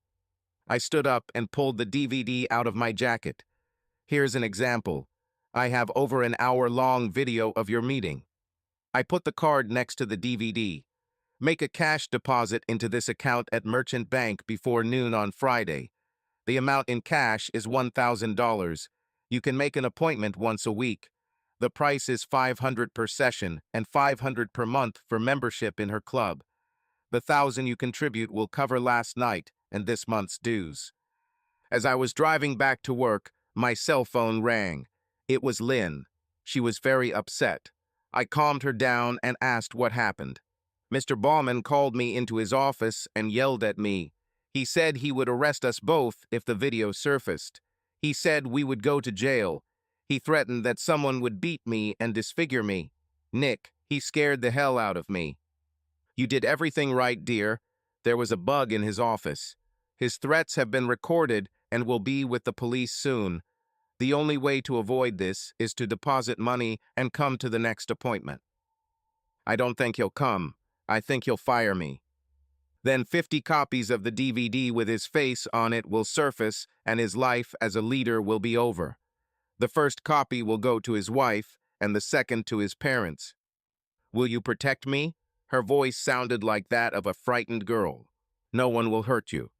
I stood up and pulled the DVD out of my jacket. Here's an example. I have over an hour-long video of your meeting. I put the card next to the DVD. Make a cash deposit into this account at Merchant Bank before noon on Friday. The amount in cash is $1,000. You can make an appointment once a week. The price is $500 per session and $500 per month for membership in her club. The $1,000 you contribute will cover last night and this month's dues. As I was driving back to work, my cell phone rang. It was Lynn. She was very upset. I calmed her down and asked what happened. Mr. Bauman called me into his office and yelled at me. He said he would arrest us both if the video surfaced. He said we would go to jail. He threatened that someone would beat me and disfigure me. Nick, he scared the hell out of me. You did everything right, dear. There was a bug in his office. His threats have been recorded and will be with the police soon. The only way to avoid this is to deposit money and come to the next appointment. I don't think he'll come. I think he'll fire me. Then 50 copies of the DVD with his face on it will surface and his life as a leader will be over. The first copy will go to his wife and the second to his parents. Will you protect me? Her voice sounded like that of a frightened girl. No one will hurt you.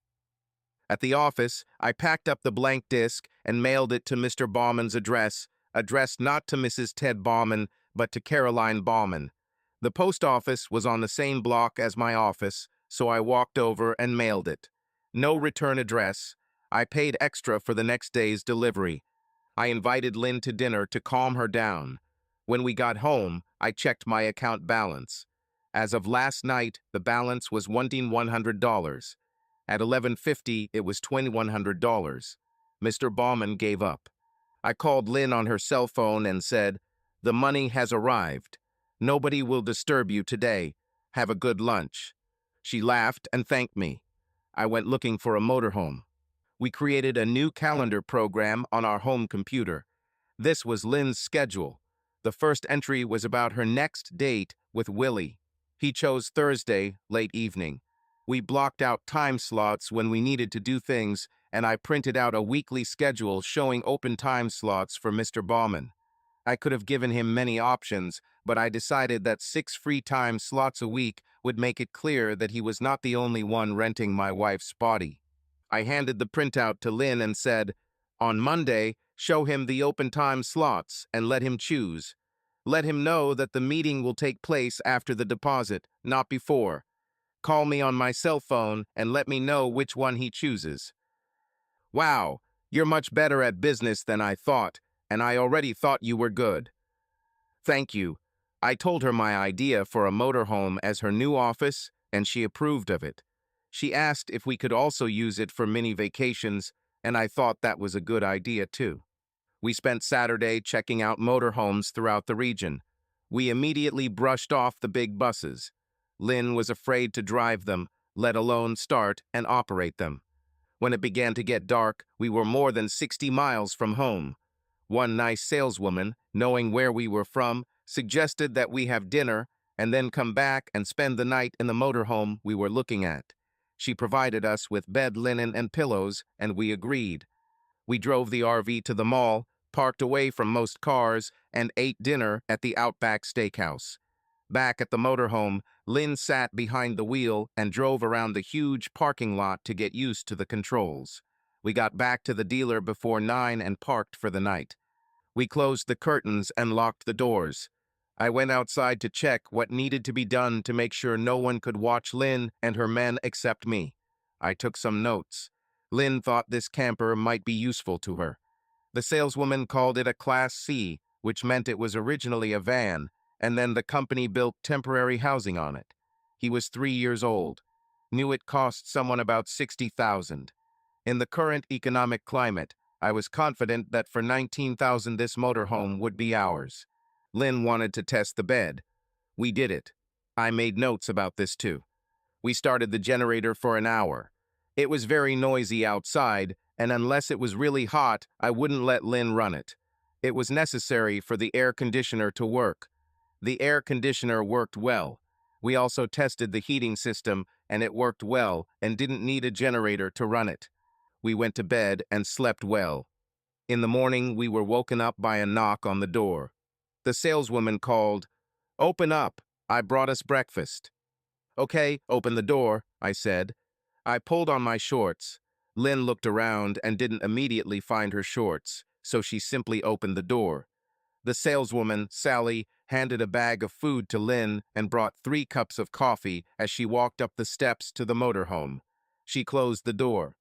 At the office, I packed up the blank disc and mailed it to Mr. Bauman's address, addressed not to Mrs. Ted Bauman, but to Caroline Bauman. The post office was on the same block as my office, so I walked over and mailed it. No return address. I paid extra for the next day's delivery. I invited Lynn to dinner to calm her down. When we got home, I checked my account balance. As of last night, the balance was $1,100. At 11:50, it was $2,100. Mr. Bauman gave up. I called Lynn on her cell phone and said, "The money has arrived. Nobody will disturb you today. Have a good lunch." She laughed and thanked me. I went looking for a motorhome. We created a new calendar program on our home computer. This was Lynn's schedule. The first entry was about her next date with Willie. He chose Thursday, late evening. We blocked out time slots when we needed to do things, and I printed out a weekly schedule showing open time slots for Mr. Bauman. I could have given him many options, but I decided that 6 free time slots a week would make it clear that he was not the only one renting my wife's body. I handed the printout to Lynn and said, "On Monday, show him the open time slots and let him choose. Let him know that the meeting will take place after the deposit, not before. Call me on my cell phone and let me know which one he chooses." "Wow, you're much better at business than I thought, and I already thought you were good." "Thank you." I told her my idea for a motorhome as her new office, and she approved of it. She asked if we could also use it for mini vacations, and I thought that was a good idea too. We spent Saturday checking out motorhomes throughout the region. We immediately brushed off the big buses. Lynn was afraid to drive them, let alone start and operate them. When it began to get dark, we were more than 60 miles from home. One nice saleswoman, knowing where we were from, suggested that we have dinner and then come back and spend the night in the motorhome we were looking at. She provided us with bed linen and pillows, and we agreed. We drove the RV to the mall, parked away from most cars, and ate dinner at the Outback Steakhouse. Back at the motorhome, Lynn sat behind the wheel and drove around the huge parking lot to get used to the controls. We got back to the dealer before 9 and parked for the night. We closed the curtains and locked the doors. I went outside to check what needed to be done to make sure no one could watch Lynn and her men except me. I took some notes. Lynn thought this camper might be useful to her. The saleswoman called it a Class C, which meant it was originally a van, and then the company built temporary housing on it. He was 3 years old. Knew it cost someone about $60,000. In the current economic climate, I was confident that for $19,000 this motorhome would be ours. Lynn wanted to test the bed. We did it. I made notes about this too. We started the generator for an hour. It was very noisy outside, and unless it was really hot, I wouldn't let Lynn run it. It was necessary for the air conditioner to work. The air conditioner worked well. We also tested the heating system, and it worked well and didn't need a generator to run it. We went to bed and slept well. In the morning, we were woken up by a knock on the door. The saleswoman called, "Open up, I brought us breakfast." "Okay, open the door," I said. I pulled on my shorts. Lynn looked around and didn't immediately find her shorts, so she simply opened the door. The saleswoman, Sally, handed a bag of food to Lynn and brought 3 cups of coffee as she walked up the steps to the motorhome. She closed the door.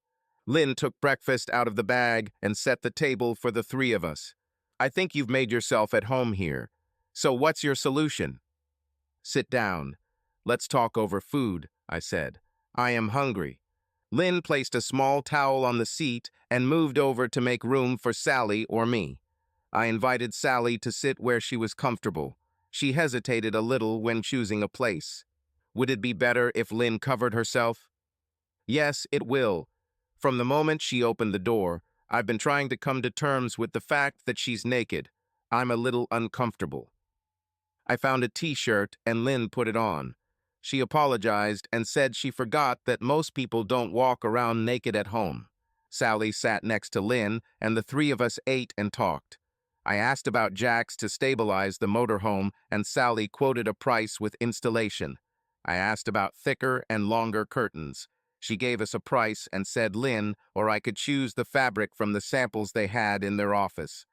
Lynn took breakfast out of the bag and set the table for the 3 of us. "I think you've made yourself at home here. So what's your solution?" "Sit down. Let's talk over food," I said. "I am hungry." Lynn placed a small towel on the seat and moved over to make room for Sally or me. I invited Sally to sit where she was comfortable. She hesitated a little when choosing a place. "Would it be better if Lynn covered herself?" "Yes, it will. From the moment she opened the door, I've been trying to come to terms with the fact that she's naked. I'm a little uncomfortable." I found a t-shirt and Lynn put it on. She apologized and said she forgot that most people don't walk around naked at home. Sally sat next to Lynn and the 3 of us ate and talked. I asked about jacks to stabilize the motorhome and Sally quoted a price with installation. I asked about thicker and longer curtains. She gave us a price and said Lynn or I could choose the fabric from the samples they had in their office.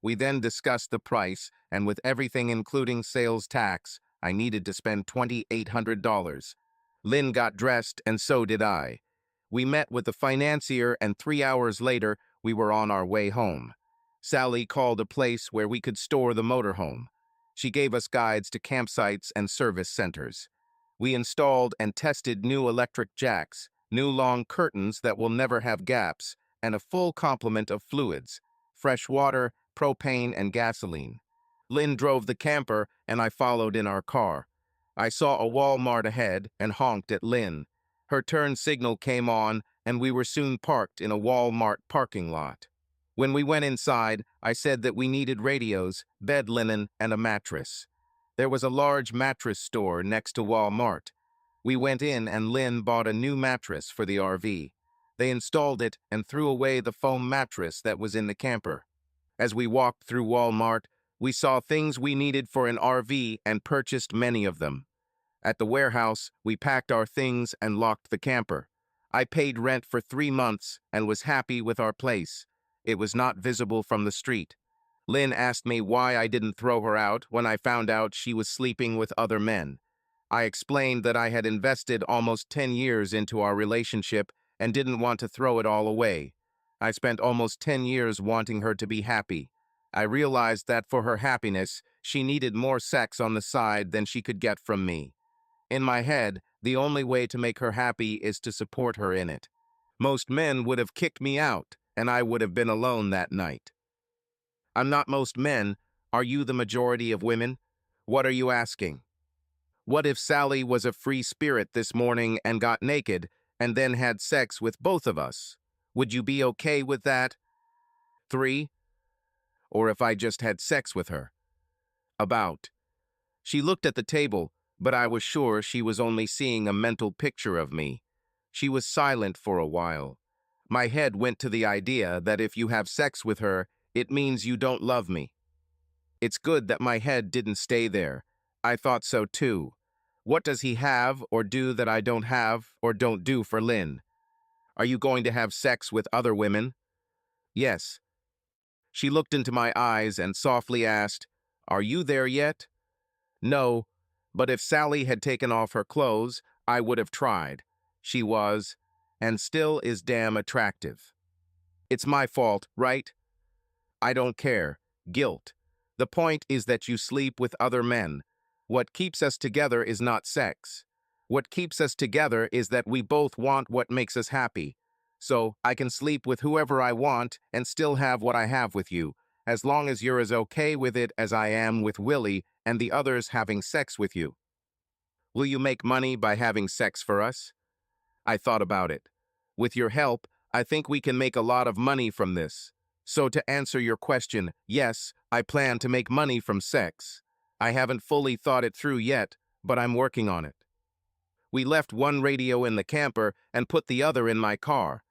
We then discussed the price, and with everything including sales tax, I needed to spend $2,800. Lynn got dressed, and so did I. We met with the financier, and 3 hours later, we were on our way home. Sally called a place where we could store the motorhome. She gave us guides to campsites and service centers. We installed and tested new electric jacks, new long curtains that will never have gaps, and a full complement of fluids: fresh water, propane, and gasoline. Lynn drove the camper, and I followed in our car. I saw a Walmart ahead and honked at Lynn. Her turn signal came on, and we were soon parked in a Walmart parking lot. When we went inside, I said that we needed radios, bed linen, and a mattress. There was a large mattress store next to Walmart. We went in and Lynn bought a new mattress for the RV. They installed it and threw away the foam mattress that was in the camper. As we walked through Walmart, we saw things we needed for an RV and purchased many of them. At the warehouse, we packed our things and locked the camper. I paid rent for 3 months and was happy with our place. It was not visible from the street. Lynn asked me why I didn't throw her out when I found out she was sleeping with other men. I explained that I had invested almost 10 years into our relationship and didn't want to throw it all away. I spent almost 10 years wanting her to be happy. I realized that for her happiness, she needed more sex on the side than she could get from me. In my head, the only way to make her happy is to support her in it. Most men would have kicked me out, and I would have been alone that night. I'm not most men. Are you the majority of women? What are you asking? What if Sally was a free spirit this morning and got naked and then had sex with both of us? Would you be okay with that? 3. Or if I just had sex with her? About. She looked at the table, but I was sure she was only seeing a mental picture of me. She was silent for a while. My head went to the idea that if you have sex with her, it means you don't love me. It's good that my head didn't stay there. I thought so too. What does he have or do that I don't have or don't do for Lynn? Are you going to have sex with other women? Yes. She looked into my eyes and softly asked, "Are you there yet?" No, but if Sally had taken off her clothes, I would have tried. She was, and still is damn attractive. It's my fault, right? I don't care. Guilt. The point is that you sleep with other men. What keeps us together is not sex. What keeps us together is that we both want what makes us happy. So I can sleep with whoever I want and still have what I have with you, as long as you're as okay with it as I am with Willie and the others having sex with you. Will you make money by having sex for us? I thought about it. With your help, I think we can make a lot of money from this. So to answer your question, yes, I plan to make money from sex. I haven't fully thought it through yet, but I'm working on it. We left one radio in the camper and put the other in my car.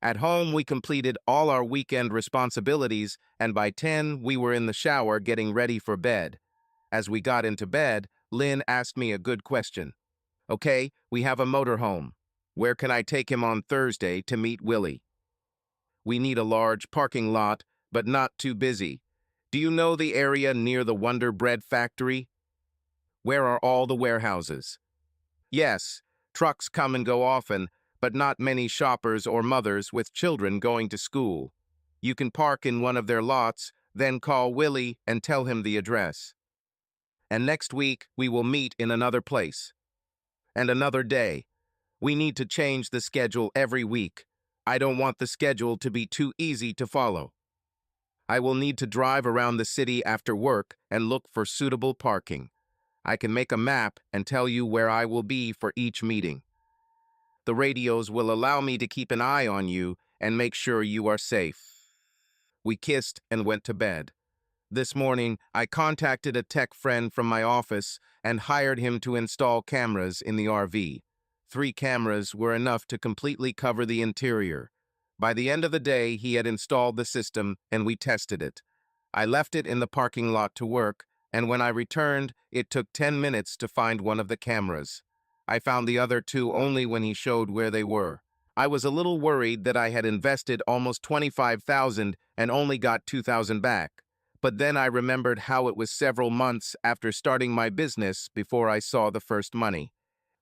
At home, we completed all our weekend responsibilities, and by 10, we were in the shower getting ready for bed. As we got into bed, Lynn asked me a good question. Okay, we have a motorhome. Where can I take him on Thursday to meet Willie? We need a large parking lot, but not too busy. Do you know the area near the Wonder Bread factory? Where are all the warehouses? Yes, trucks come and go often, but not many shoppers or mothers with children going to school. You can park in one of their lots, then call Willie and tell him the address. And next week, we will meet in another place. And another day. We need to change the schedule every week. I don't want the schedule to be too easy to follow. I will need to drive around the city after work and look for suitable parking. I can make a map and tell you where I will be for each meeting. The radios will allow me to keep an eye on you and make sure you are safe. We kissed and went to bed. This morning, I contacted a tech friend from my office and hired him to install cameras in the RV. 3 cameras were enough to completely cover the interior. By the end of the day, he had installed the system and we tested it. I left it in the parking lot to work, and when I returned, it took 10 minutes to find one of the cameras. I found the other 2 only when he showed where they were. I was a little worried that I had invested almost $25,000 and only got $2,000 back. But then I remembered how it was several months after starting my business before I saw the first money.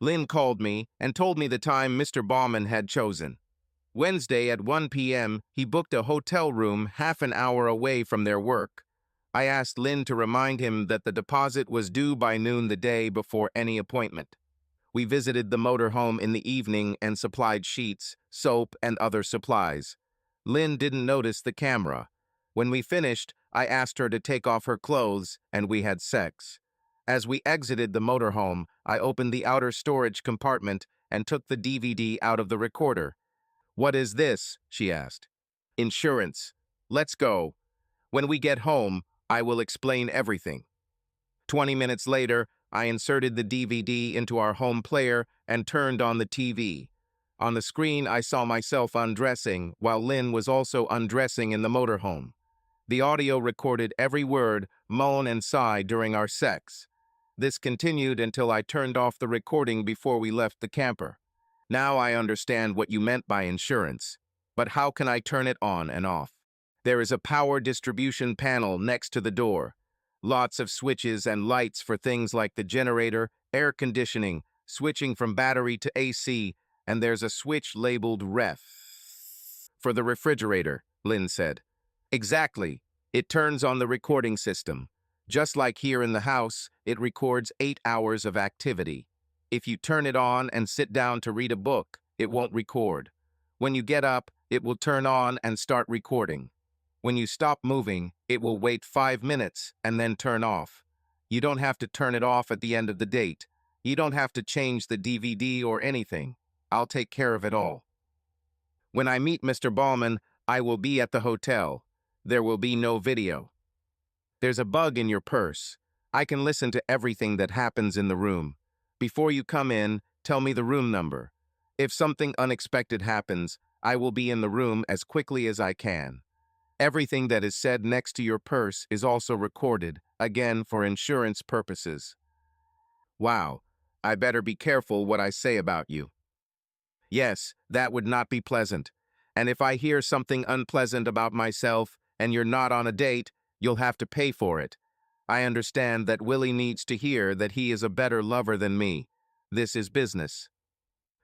Lynn called me and told me the time Mr. Bauman had chosen. Wednesday at 1 p.m., he booked a hotel room half an hour away from their work. I asked Lynn to remind him that the deposit was due by noon the day before any appointment. We visited the motorhome in the evening and supplied sheets, soap, and other supplies. Lynn didn't notice the camera. When we finished, I asked her to take off her clothes, and we had sex. As we exited the motorhome, I opened the outer storage compartment and took the DVD out of the recorder. "What is this?" she asked. "Insurance. Let's go. When we get home, I will explain everything." 20 minutes later, I inserted the DVD into our home player and turned on the TV. On the screen, I saw myself undressing, while Lynn was also undressing in the motorhome. The audio recorded every word, moan and sigh during our sex. This continued until I turned off the recording before we left the camper. Now I understand what you meant by insurance. But how can I turn it on and off? There is a power distribution panel next to the door. Lots of switches and lights for things like the generator, air conditioning, switching from battery to AC, and there's a switch labeled ref. For the refrigerator, Lynn said. Exactly. It turns on the recording system. Just like here in the house, it records 8 hours of activity. If you turn it on and sit down to read a book, it won't record. When you get up, it will turn on and start recording. When you stop moving, it will wait 5 minutes and then turn off. You don't have to turn it off at the end of the date. You don't have to change the DVD or anything. I'll take care of it all. When I meet Mr. Bauman, I will be at the hotel. There will be no video. There's a bug in your purse. I can listen to everything that happens in the room. Before you come in, tell me the room number. If something unexpected happens, I will be in the room as quickly as I can. Everything that is said next to your purse is also recorded, again for insurance purposes. Wow, I better be careful what I say about you. Yes, that would not be pleasant. And if I hear something unpleasant about myself and you're not on a date, you'll have to pay for it. I understand that Willie needs to hear that he is a better lover than me. This is business.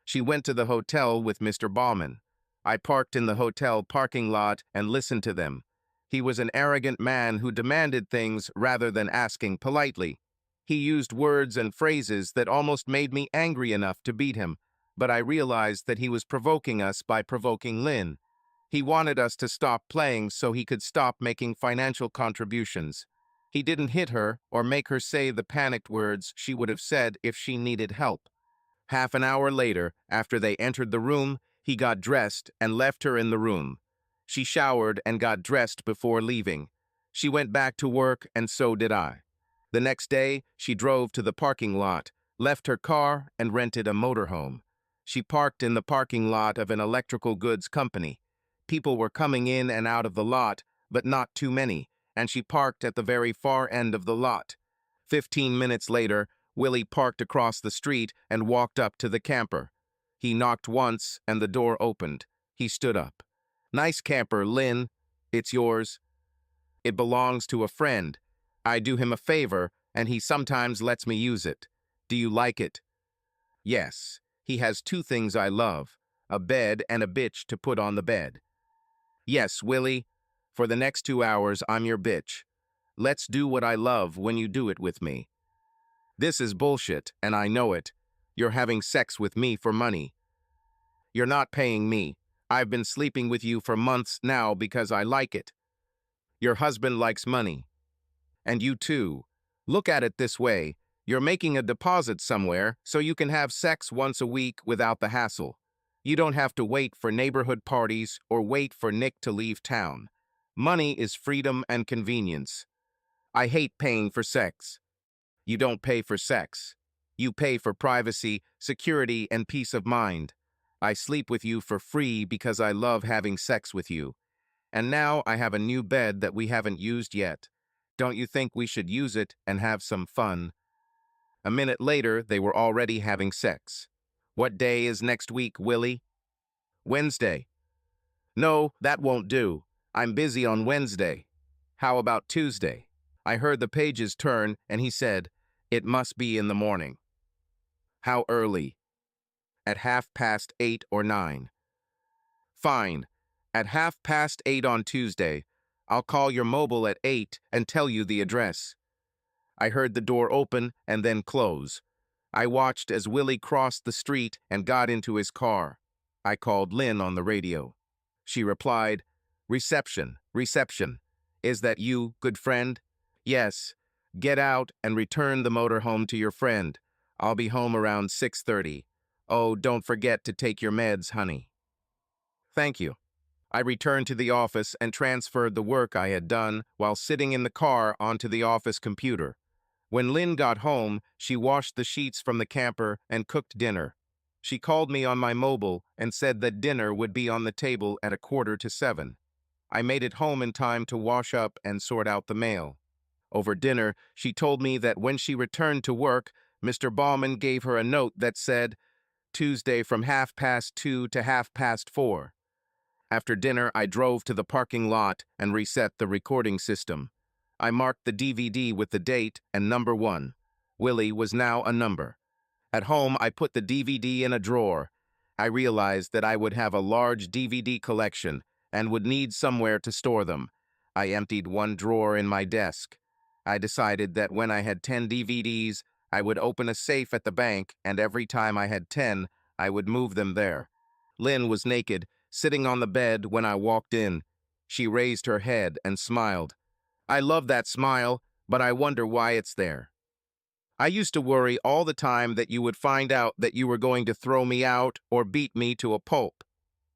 She went to the hotel with Mr. Bauman. I parked in the hotel parking lot and listened to them. He was an arrogant man who demanded things rather than asking politely. He used words and phrases that almost made me angry enough to beat him, but I realized that he was provoking us by provoking Lynn. He wanted us to stop playing so he could stop making financial contributions. He didn't hit her or make her say the panicked words she would have said if she needed help. Half an hour later, after they entered the room, he got dressed and left her in the room. She showered and got dressed before leaving. She went back to work and so did I. The next day, she drove to the parking lot. left her car, and rented a motorhome. She parked in the parking lot of an electrical goods company. People were coming in and out of the lot, but not too many, and she parked at the very far end of the lot. 15 minutes later, Willie parked across the street and walked up to the camper. He knocked once, and the door opened. He stood up. "Nice camper, Lynn. It's yours." "It belongs to a friend. I do him a favor, and he sometimes lets me use it. Do you like it?" "Yes. He has two things I love, a bed and a bitch to put on the bed." "Yes, Willie. For the next 2 hours, I'm your bitch. Let's do what I love when you do it with me." "This is bullshit, and I know it. You're having sex with me for money. You're not paying me. I've been sleeping with you for months now because I like it. Your husband likes money. And you too. Look at it this way. You're making a deposit somewhere so you can have sex once a week without the hassle. You don't have to wait for neighborhood parties or wait for Nick to leave town. Money is freedom and convenience. I hate paying for sex. You don't pay for sex. You pay for privacy, security, and peace of mind. I sleep with you for free because I love having sex with you. And now I have a new bed that we haven't used yet. Don't you think we should use it and have some fun?" A minute later, they were already having sex. "What day is next week, Willie?" "Wednesday." "No, that won't do. I'm busy on Wednesday." "How about Tuesday?" I heard the pages turn, and he said, "It must be in the morning." "How early?" "At 8:30 or 9:00. "Fine. At 8:30 on Tuesday. I'll call your mobile at 8 and tell you the address." I heard the door open and then close. I watched as Willie crossed the street and got into his car. I called Lynn on the radio. She replied, "Reception, reception. Is that you, good friend?" "Yes. Get out and return the motor home to your friend. I'll be home around 6:30. Oh, don't forget to take your meds, honey." "Thank you." I returned to the office and transferred the work I had done while sitting in the car onto the office computer. When Lynn got home, she washed the sheets from the camper and cooked dinner. She called me on my mobile and said that dinner would be on the table at 6:45. I made it home in time to wash up and sort out the mail. Over dinner, she told me that when she returned to work, Mr. Bauman gave her a note that said, "Tuesday from 2:30 to 4:30. After dinner, I drove to the parking lot and reset the recording system. I marked the DVD with the date and number 1. Willie was now a number. At home, I put the DVD in a drawer. I realized that I would have a large DVD collection and would need somewhere to store them. I emptied one drawer in my desk. I decided that when I had 10 DVDs, I would open a safe at the bank, and every time I had 10, I would move them there. Lynn was naked, sitting on the bed when I walked in. She raised her head and smiled. I love that smile, but I wonder why it's there. I used to worry all the time that you would find out that you were going to throw me out or beat me to a pulp.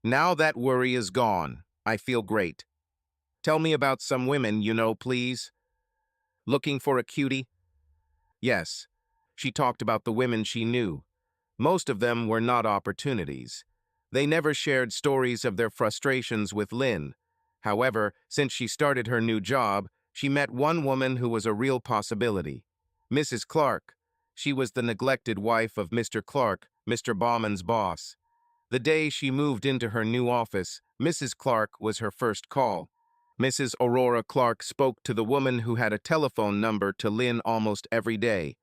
Now that worry is gone. I feel great. Tell me about some women you know, please. Looking for a cutie? Yes. She talked about the women she knew. Most of them were not opportunities. They never shared stories of their frustrations with Lynn. However, since she started her new job, she met one woman who was a real possibility. Mrs. Clark. She was the neglected wife of Mr. Clark, Mr. Bauman's boss. The day she moved into her new office, Mrs. Clark was her first call. Mrs. Aurora Clark spoke to the woman who had a telephone number to Lynn almost every day.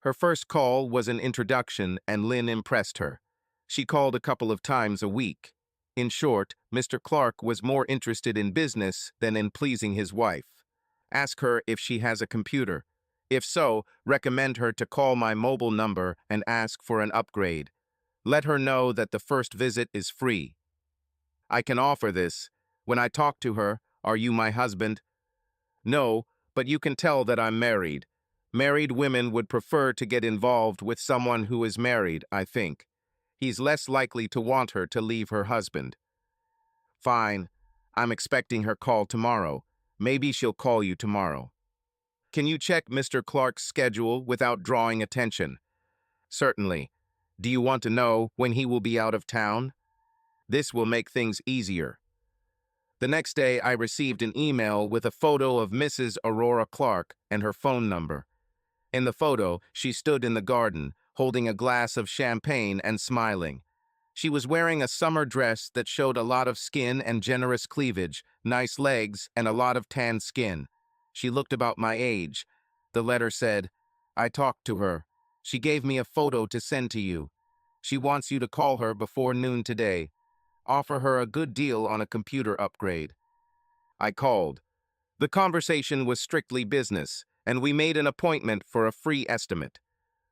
Her first call was an introduction, and Lynn impressed her. She called a couple of times a week. In short, Mr. Clark was more interested in business than in pleasing his wife. Ask her if she has a computer. If so, recommend her to call my mobile number and ask for an upgrade. Let her know that the first visit is free. I can offer this. When I talk to her, "Are you my husband?" "No, but you can tell that I'm married." Married women would prefer to get involved with someone who is married, I think. He's less likely to want her to leave her husband. Fine. I'm expecting her call tomorrow. Maybe she'll call you tomorrow. Can you check Mr. Clark's schedule without drawing attention? Certainly. Do you want to know when he will be out of town? This will make things easier. The next day, I received an email with a photo of Mrs. Aurora Clark and her phone number. In the photo, she stood in the garden, holding a glass of champagne and smiling. She was wearing a summer dress that showed a lot of skin and generous cleavage, nice legs, and a lot of tan skin. She looked about my age. The letter said, "I talked to her. She gave me a photo to send to you. She wants you to call her before noon today. Offer her a good deal on a computer upgrade." I called. The conversation was strictly business, and we made an appointment for a free estimate.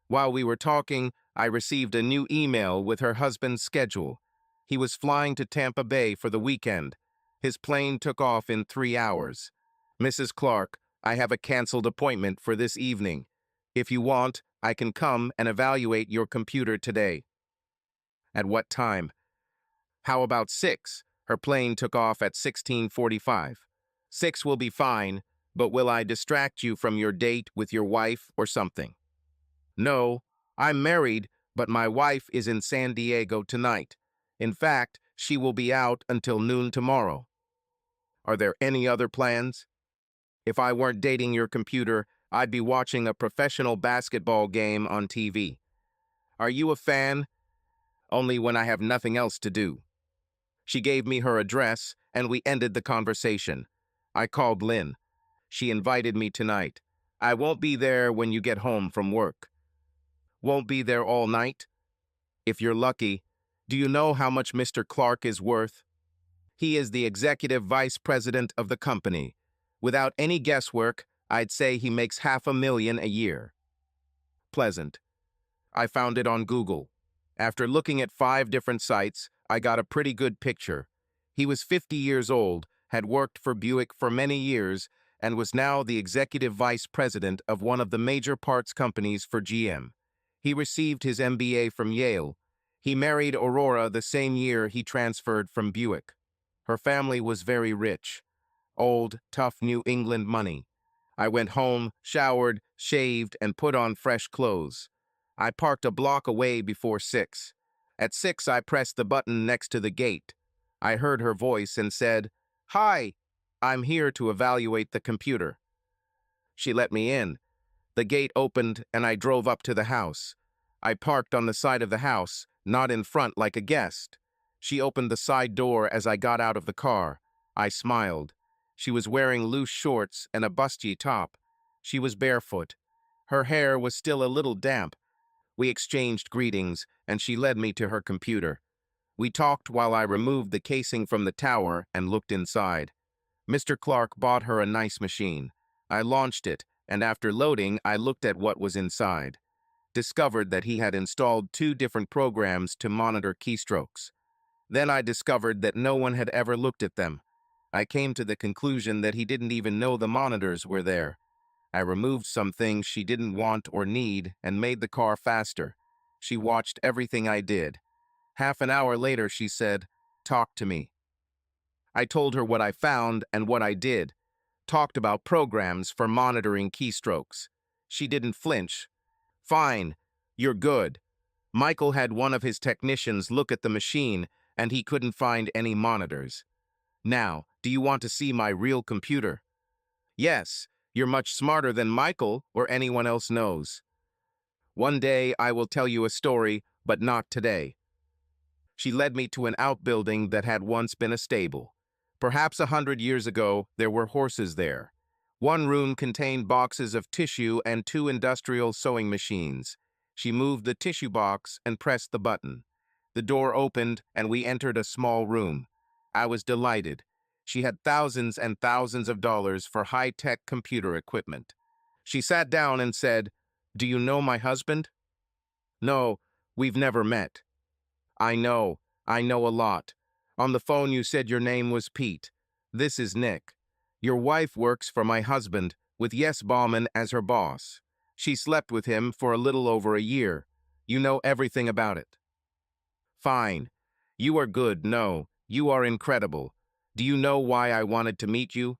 While we were talking, I received a new email with her husband's schedule. He was flying to Tampa Bay for the weekend. His plane took off in 3 hours. "Mrs. Clark, I have a canceled appointment for this evening. If you want, I can come and evaluate your computer today." "At what time?" "How about 6? Her plane took off at 16:45. 6 will be fine, but will I distract you from your date with your wife or something?" "No, I'm married, but my wife is in San Diego tonight. In fact, she will be out until noon tomorrow." "Are there any other plans?" "If I weren't dating your computer, I'd be watching a professional basketball game on TV. Are you a fan?" "Only when I have nothing else to do." She gave me her address, and we ended the conversation. I called Lynn. "She invited me tonight. I won't be there when you get home from work." "Won't be there all night?" "If you're lucky. Do you know how much Mr. Clark is worth?" "He is the executive vice president of the company. Without any guesswork, I'd say he makes $500,000 a year." Pleasant. I found it on Google. After looking at 5 different sites, I got a pretty good picture. He was 50 years old, had worked for Buick for many years, and was now the executive vice president of one of the major parts companies for GM. He received his MBA from Yale. He married Aurora the same year he transferred from Buick. Her family was very rich. Old, tough New England money. I went home, showered, shaved, and put on fresh clothes. I parked a block away before 6. At 6, I pressed the button next to the gate. I heard her voice and said, "Hi, I'm here to evaluate the computer." She let me in. The gate opened and I drove up to the house. I parked on the side of the house, not in front like a guest. She opened the side door as I got out of the car. I smiled. She was wearing loose shorts and a busty top. She was barefoot. Her hair was still a little damp. We exchanged greetings, and she led me to her computer. We talked while I removed the casing from the tower and looked inside. Mr. Clark bought her a nice machine. I launched it, and after loading, I looked at what was inside. Discovered that he had installed 2 different programs to monitor keystrokes. Then I discovered that no one had ever looked at them. I came to the conclusion that he didn't even know the monitors were there. I removed some things she didn't want or need and made the car faster. She watched everything I did. Half an hour later, she said, "Talk to me." I told her what I found and what I did. Talked about programs for monitoring keystrokes. She didn't flinch. "Fine, you're good." Michael had one of his technicians look at the machine, and he couldn't find any monitors. "Now, do you want to see my real computer?" "Yes, you're much smarter than Michael or anyone else knows." "One day I will tell you a story, but not today." She led me to an outbuilding that had once been a stable. Perhaps 100 years ago, there were horses there. One room contained boxes of tissue and 2 industrial sewing machines. She moved the tissue box and pressed the button. The door opened, and we entered a small room. I was delighted. She had thousands and thousands of dollars for high-tech computer equipment. She sat down and said, "Do you know my husband?" "No, we've never met." I know a lot. On the phone you said your name was Pete. This is Nick. Your wife works for my husband, with Yes Bauman as her boss. She slept with him for a little over a year. You know everything about it." "Fine. You are good, no. You are incredible. Do you know why I wanted to meet you?"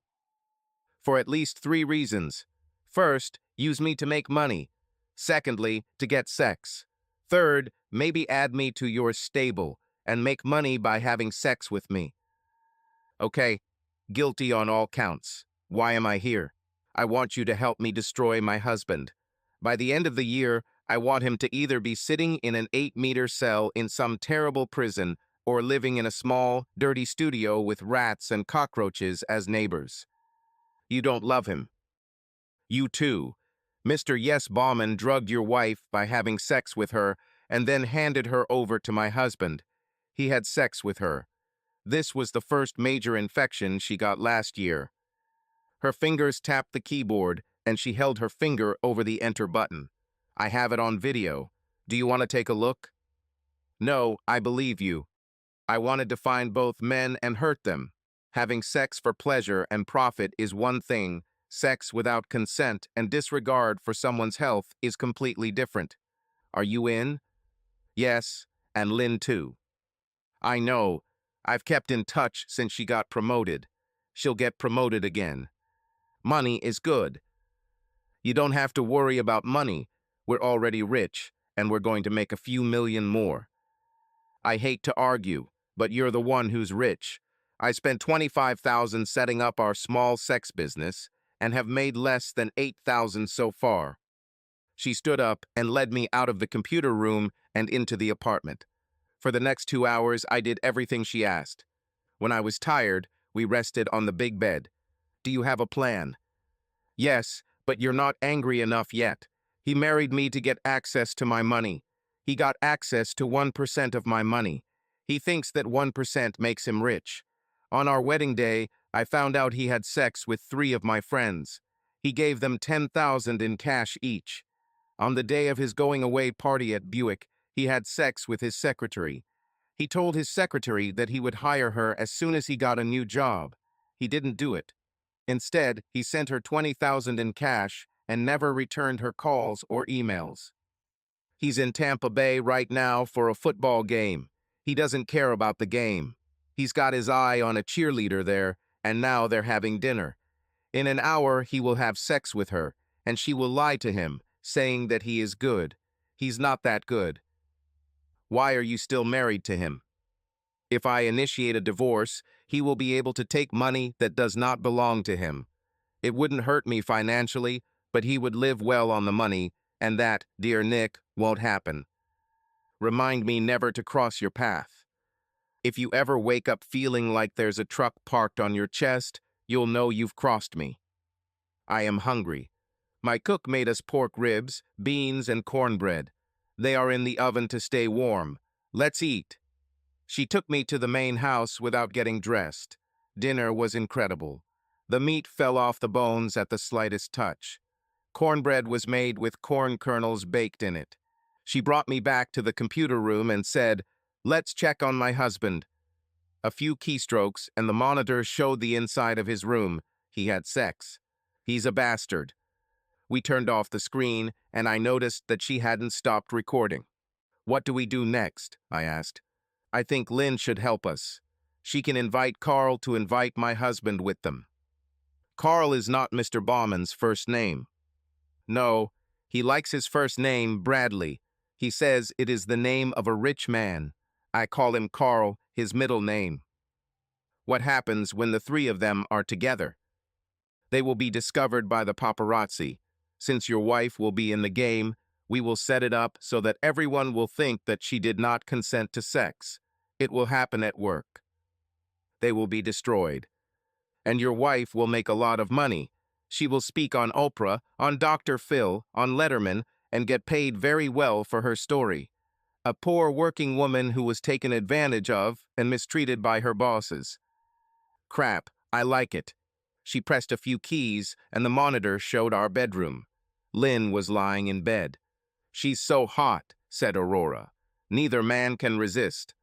"For at least 3 reasons. First, use me to make money. Secondly, to get sex." Third, maybe add me to your stable and make money by having sex with me. Okay, guilty on all counts. Why am I here? I want you to help me destroy my husband. By the end of the year, I want him to either be sitting in an 8-meter cell in some terrible prison or living in a small, dirty studio with rats and cockroaches as neighbors. You don't love him. You too. Mr. Yes Bauman drugged your wife by having sex with her and then handed her over to my husband. He had sex with her. This was the first major infection she got last year. Her fingers tapped the keyboard, and she held her finger over the enter button. I have it on video. Do you want to take a look? No, I believe you. I wanted to find both men and hurt them. Having sex for pleasure and profit is one thing. Sex without consent and disregard for someone's health is completely different. Are you in? Yes, and Lynn too. I know. I've kept in touch since she got promoted. She'll get promoted again. Money is good. You don't have to worry about money. We're already rich, and we're going to make a few million more. I hate to argue, but you're the one who's rich. I spent $25,000 setting up our small sex business and have made less than $8,000 so far. She stood up and led me out of the computer room and into the apartment. For the next 2 hours, I did everything she asked. When I was tired, we rested on the big bed. Do you have a plan? Yes, but you're not angry enough yet. He married me to get access to my money. He got access to 1% of my money. He thinks that 1% makes him rich. On our wedding day, I found out he had sex with 3 of my friends. He gave them $10,000 in cash each. On the day of his going-away party at Buick, he had sex with his secretary. He told his secretary that he would hire her as soon as he got a new job. He didn't do it. Instead, he sent her $20,000 in cash and never returned her calls or emails. He's in Tampa Bay right now for a football game. He doesn't care about the game. He's got his eye on a cheerleader there, and now they're having dinner. In an hour, he will have sex with her, and she will lie to him, saying that he is good. He's not that good. Why are you still married to him? If I initiate a divorce, he will be able to take money that does not belong to him. It wouldn't hurt me financially, but he would live well on the money, and that, dear Nick, won't happen. Remind me never to cross your path. If you ever wake up feeling like there's a truck parked on your chest, you'll know you've crossed me. I am hungry. My cook made us pork ribs, beans, and cornbread. They are in the oven to stay warm. Let's eat. She took me to the main house without getting dressed. Dinner was incredible. The meat fell off the bones at the slightest touch. Cornbread was made with corn kernels baked in it. She brought me back to the computer room and said, "Let's check on my husband." A few keystrokes and the monitor showed the inside of his room. He had sex. He's a bastard. We turned off the screen, and I noticed that she hadn't stopped recording. What do we do next? I asked. I think Lynn should help us. She can invite Carl to invite my husband with them. Carl is not Mr. Bauman's first name. No, he likes his first name, Bradley. He says it is the name of a rich man. I call him Carl, his middle name. What happens when the 3 of them are together? They will be discovered by the paparazzi. Since your wife will be in the game, we will set it up so that everyone will think that she did not consent to sex. It will happen at work. They will be destroyed. And your wife will make a lot of money. She will speak on Oprah, on Dr. Phil, on Letterman, and get paid very well for her story. A poor working woman who was taken advantage of and mistreated by her bosses. Crap, I like it. She pressed a few keys, and the monitor showed our bedroom. Lynn was lying in bed. She's so hot, said Aurora. Neither man can resist.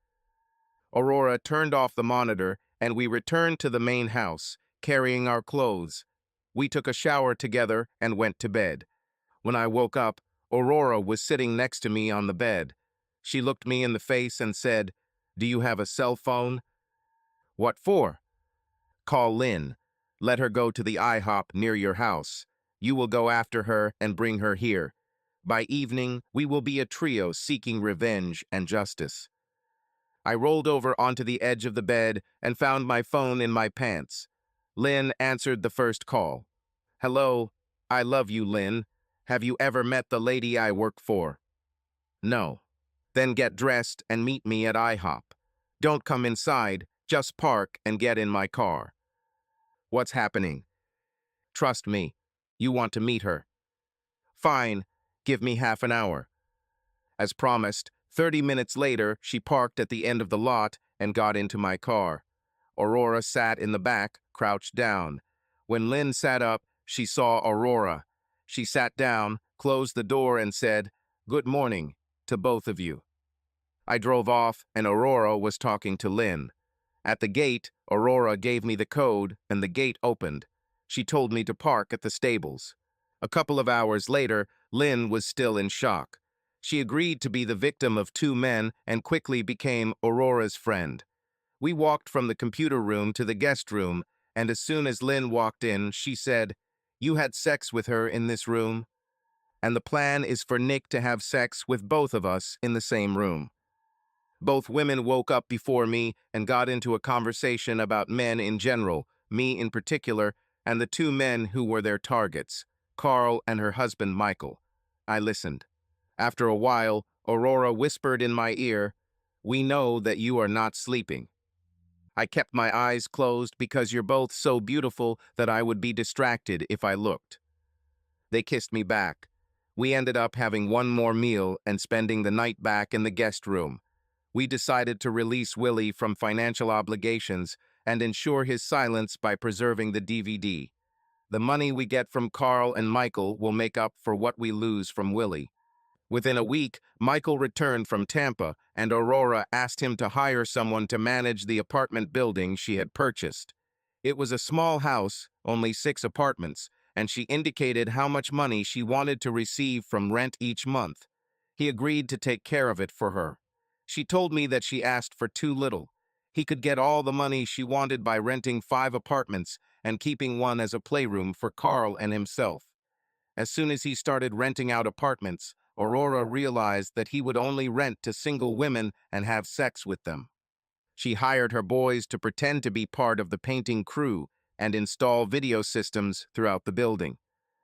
Aurora turned off the monitor, and we returned to the main house, carrying our clothes. We took a shower together and went to bed. When I woke up, Aurora was sitting next to me on the bed. She looked me in the face and said, "Do you have a cell phone?" "What for?" "Call Lynn. Let her go to the IHOP near your house. You will go after her and bring her here. By evening, we will be a trio seeking revenge and justice. I rolled over onto the edge of the bed and found my phone in my pants. Lynn answered the first call. Hello, I love you, Lynn. Have you ever met the lady I work for? No. Then get dressed and meet me at IHOP. Don't come inside, just park and get in my car. What's happening? Trust me, you want to meet her. Fine, give me half an hour. As promised, 30 minutes later, she parked at the end of the lot and got into my car. Aurora sat in the back, crouched down. When Lynn sat up, she saw Aurora. She sat down, closed the door, and said, "Good morning," to both of you. I drove off, and Aurora was talking to Lynn. At the gate, Aurora gave me the code, and the gate opened. She told me to park at the stables. A couple of hours later, Lynn was still in shock. She agreed to be the victim of two men and quickly became Aurora's friend. We walked from the computer room to the guest room, and as soon as Lynn walked in, she said, "You had sex with her in this room?" And the plan is for Nick to have sex with both of us in the same room. Both women woke up before me and got into a conversation about men in general, me in particular, and the two men who were their targets, Carl and her husband Michael. I listened. After a while, Aurora whispered in my ear, "We know that you are not sleeping." I kept my eyes closed because you're both so beautiful that I would be distracted if I looked. They kissed me back. We ended up having one more meal and spending the night back in the guest room. We decided to release Willie from financial obligations and ensure his silence by preserving the DVD. The money we get from Carl and Michael will make up for what we lose from Willie. Within a week, Michael returned from Tampa, and Aurora asked him to hire someone to manage the apartment building she had purchased. It was a small house, only 6 apartments, and she indicated how much money she wanted to receive from rent each month. He agreed to take care of it for her. She told me that she asked for too little. He could get all the money she wanted by renting 5 apartments and keeping one as a playroom for Carl and himself. As soon as he started renting out apartments, Aurora realized that he would only rent to single women and have sex with them. She hired her boys to pretend to be part of the painting crew and install video systems throughout the building.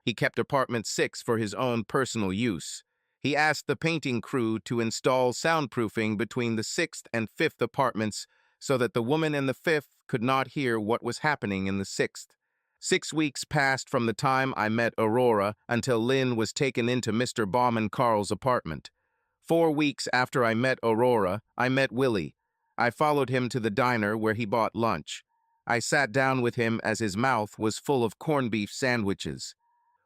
He kept apartment 6 for his own personal use. He asked the painting crew to install soundproofing between the 6th and 5th apartments so that the woman in the 5th could not hear what was happening in the 6th. 6 weeks passed from the time I met Aurora until Lynn was taken into Mr. Bauman Carl's apartment. 4 weeks after I met Aurora, I met Willie. I followed him to the diner where he bought lunch. I sat down with him as his mouth was full of corned beef sandwiches.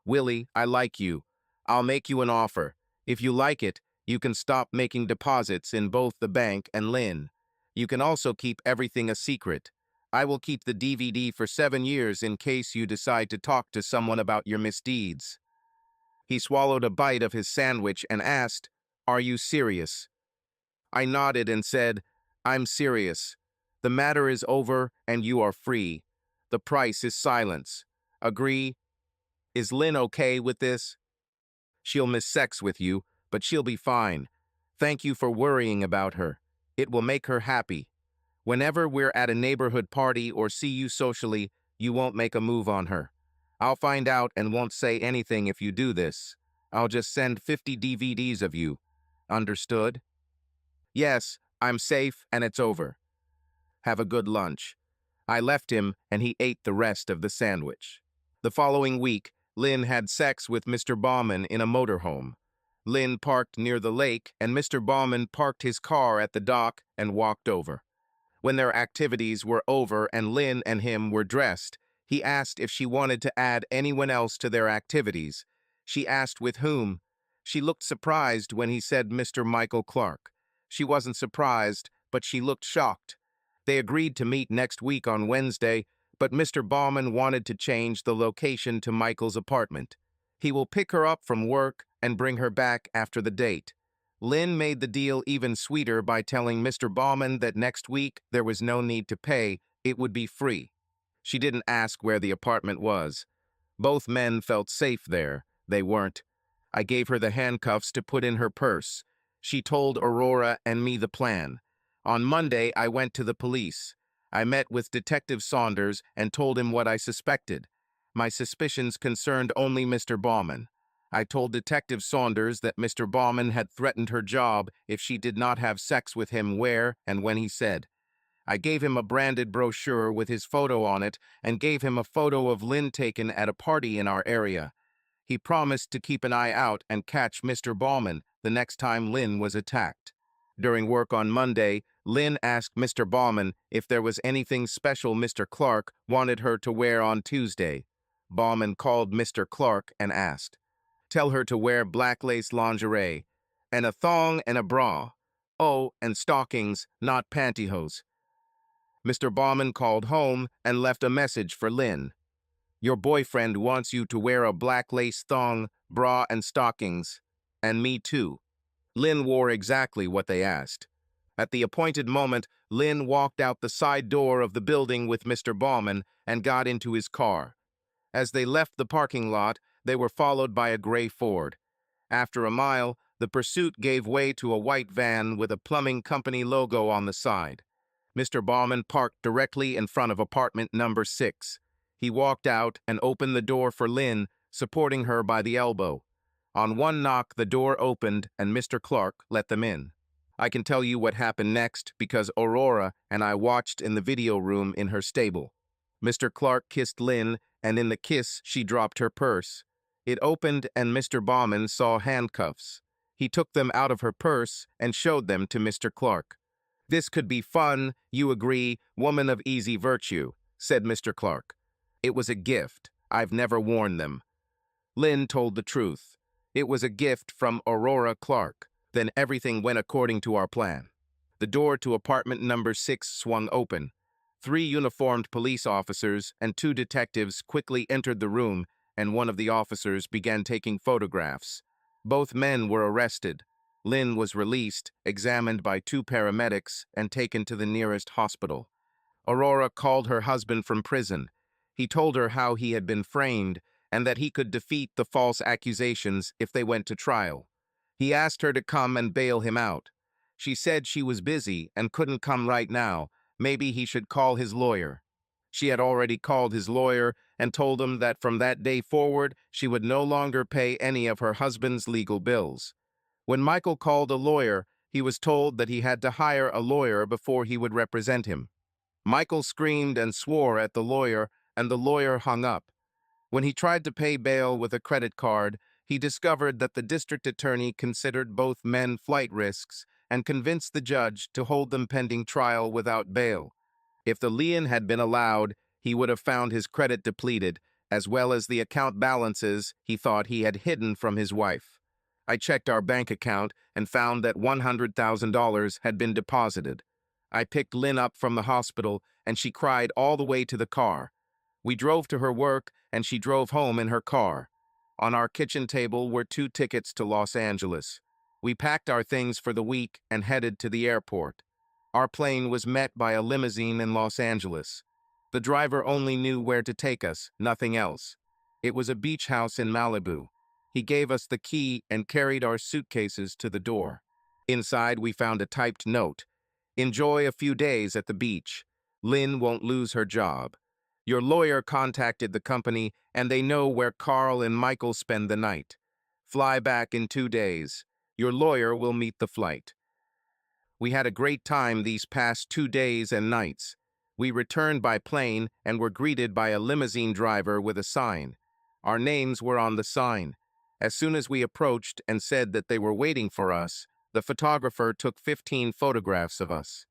"Willie, I like you. I'll make you an offer. If you like it, you can stop making deposits in both the bank and Lynn. You can also keep everything a secret. I will keep the DVD for 7 years in case you decide to talk to someone about your misdeeds." He swallowed a bite of his sandwich and asked, "Are you serious?" I nodded and said, "I'm serious. The matter is over and you are free. The price is silence. Agree? Is Lynn okay with this? She'll miss sex with you, but she'll be fine. Thank you for worrying about her. It will make her happy. Whenever we're at a neighborhood party or see you socially, you won't make a move on her. I'll find out and won't say anything if you do this. I'll just send 50 DVDs of you. Understood? Yes, I'm safe and it's over. Have a good lunch." I left him and he ate the rest of the sandwich. The following week, Lynn had sex with Mr. Bauman in a motorhome. Lynn parked near the lake and Mr. Bauman parked his car at the dock and walked over. When their activities were over and Lynn and him were dressed, he asked if she wanted to add anyone else to their activities. She asked with whom. She looked surprised when he said Mr. Michael Clark. She wasn't surprised, but she looked shocked. They agreed to meet next week on Wednesday, but Mr. Bauman wanted to change the location to Michael's apartment. He will pick her up from work and bring her back after the date. Lynn made the deal even sweeter by telling Mr. Bauman that next week there was no need to pay, it would be free. She didn't ask where the apartment was. Both men felt safe there. They weren't. I gave her the handcuffs to put in her purse. She told Aurora and me the plan. On Monday, I went to the police. I met with Detective Saunders and told him what I suspected. My suspicions concerned only Mr. Bauman. I told Detective Saunders that Mr. Bauman had threatened her job if she did not have sex with him where and when he said. I gave him a branded brochure with his photo on it and gave him a photo of Lynn taken at a party in our area. He promised to keep an eye out and catch Mr. Bauman the next time Lynn was attacked. During work on Monday, Lynn asked Mr. Bauman if there was anything special Mr. Clark wanted her to wear on Tuesday. Bauman called Mr. Clark and asked, "Tell her to wear black lace lingerie, and a thong and a bra. Oh, and stockings, not pantyhose." Mr. Bauman called home and left a message for Lynn. "Your boyfriend wants you to wear a black lace thong, bra, and stockings. And me too." Lynn wore exactly what they asked. At the appointed moment, Lynn walked out the side door of the building with Mr. Bauman and got into his car. As they left the parking lot, they were followed by a gray Ford. After a mile, the pursuit gave way to a white van with a plumbing company logo on the side. Mr. Bauman parked directly in front of apartment number 6. He walked out and opened the door for Lynn, supporting her by the elbow. On one knock, the door opened and Mr. Clark let them in. I can tell you what happened next because Aurora and I watched in the video room in her stable. Mr. Clark kissed Lynn, and in the kiss, she dropped her purse. It opened and Mr. Bauman saw handcuffs. He took them out of her purse and showed them to Mr. Clark. "This could be fun, you agree, woman of easy virtue," said Mr. Clark. "It was a gift. I've never worn them." Lynn told the truth. It was a gift from Aurora Clark. Then everything went according to our plan. The door to apartment number 6 swung open. 3 uniformed police officers and 2 detectives quickly entered the room, and one of the officers began taking photographs. Both men were arrested. Lynn was released, examined by 2 paramedics, and taken to the nearest hospital. Aurora called her husband from prison. He told her how he had been framed and that he could defeat the false accusations if they went to trial. He asked her to come and bail him out. She said she was busy and couldn't come right now. Maybe he should call his lawyer. She had already called his lawyer and told him that from that day forward, she would no longer pay any of her husband's legal bills. When Michael called a lawyer, he was told that he had to hire a lawyer before he would represent him. Michael screamed and swore at the lawyer, and the lawyer hung up. When he tried to pay bail with a credit card, he discovered that the district attorney considered both men flight risks and convinced the judge to hold them pending trial without bail. If the lien had been allowed, he would have found his credit depleted, as well as the account balances he thought he had hidden from his wife. I checked our bank account and found that $100,000 had been deposited. I picked Lynn up from the hospital, and she cried all the way to the car. We drove to her work, and she drove home in her car. On our kitchen table were 2 tickets to Los Angeles. We packed our things for the week and headed to the airport. Our plane was met by a limousine in Los Angeles. The driver only knew where to take us, nothing else. It was a beach house in Malibu. He gave us the key and carried our suitcases to the door. Inside, we found a typed note. "Enjoy a few days at the beach. Lynn won't lose her job. Your lawyer contacted the company, and they know where Carl and Michael spend the night. Fly back in 2 days. Your lawyer will meet the flight." We had a great time these past 2 days and nights. We returned by plane and were greeted by a limousine driver with a sign. Our names were on the sign. As soon as we approached and said that they were waiting for us, the photographer took 15 photographs of us.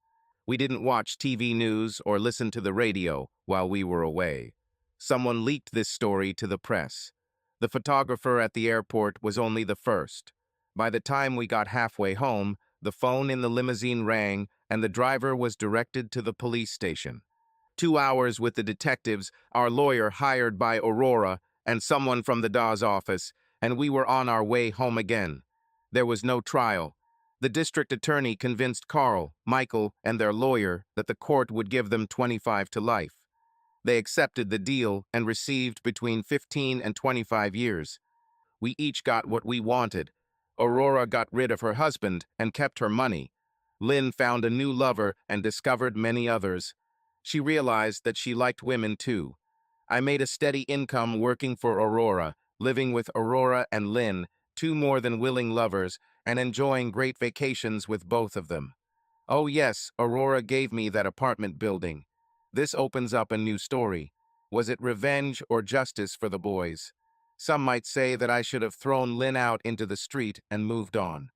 We didn't watch TV news or listen to the radio while we were away. Someone leaked this story to the press. The photographer at the airport was only the first. By the time we got halfway home, the phone in the limousine rang and the driver was directed to the police station. 2 hours with the detectives, our lawyer hired by Aurora, and someone from the Dawes office, and we were on our way home again. There was no trial. The district attorney convinced Carl, Michael, and their lawyer that the court would give them 25 to life. They accepted the deal and received between 15 and 25 years. We each got what we wanted. Aurora got rid of her husband and kept her money. Lynn found a new lover and discovered many others. She realized that she liked women too. I made a steady income working for Aurora, living with Aurora and Lynn, two more than willing lovers, and enjoying great vacations with both of them. Oh yes, Aurora gave me that apartment building. This opens up a new story. Was it revenge or justice for the boys? Some might say that I should have thrown Lynn out into the street and moved on.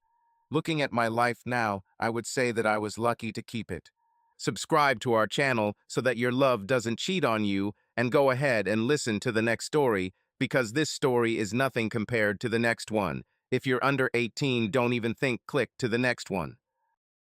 Looking at my life now, I would say that I was lucky to keep it. Subscribe to our channel so that your love doesn't cheat on you, and go ahead and listen to the next story, because this story is nothing compared to the next one. If you're under 18, don't even think click to the next one.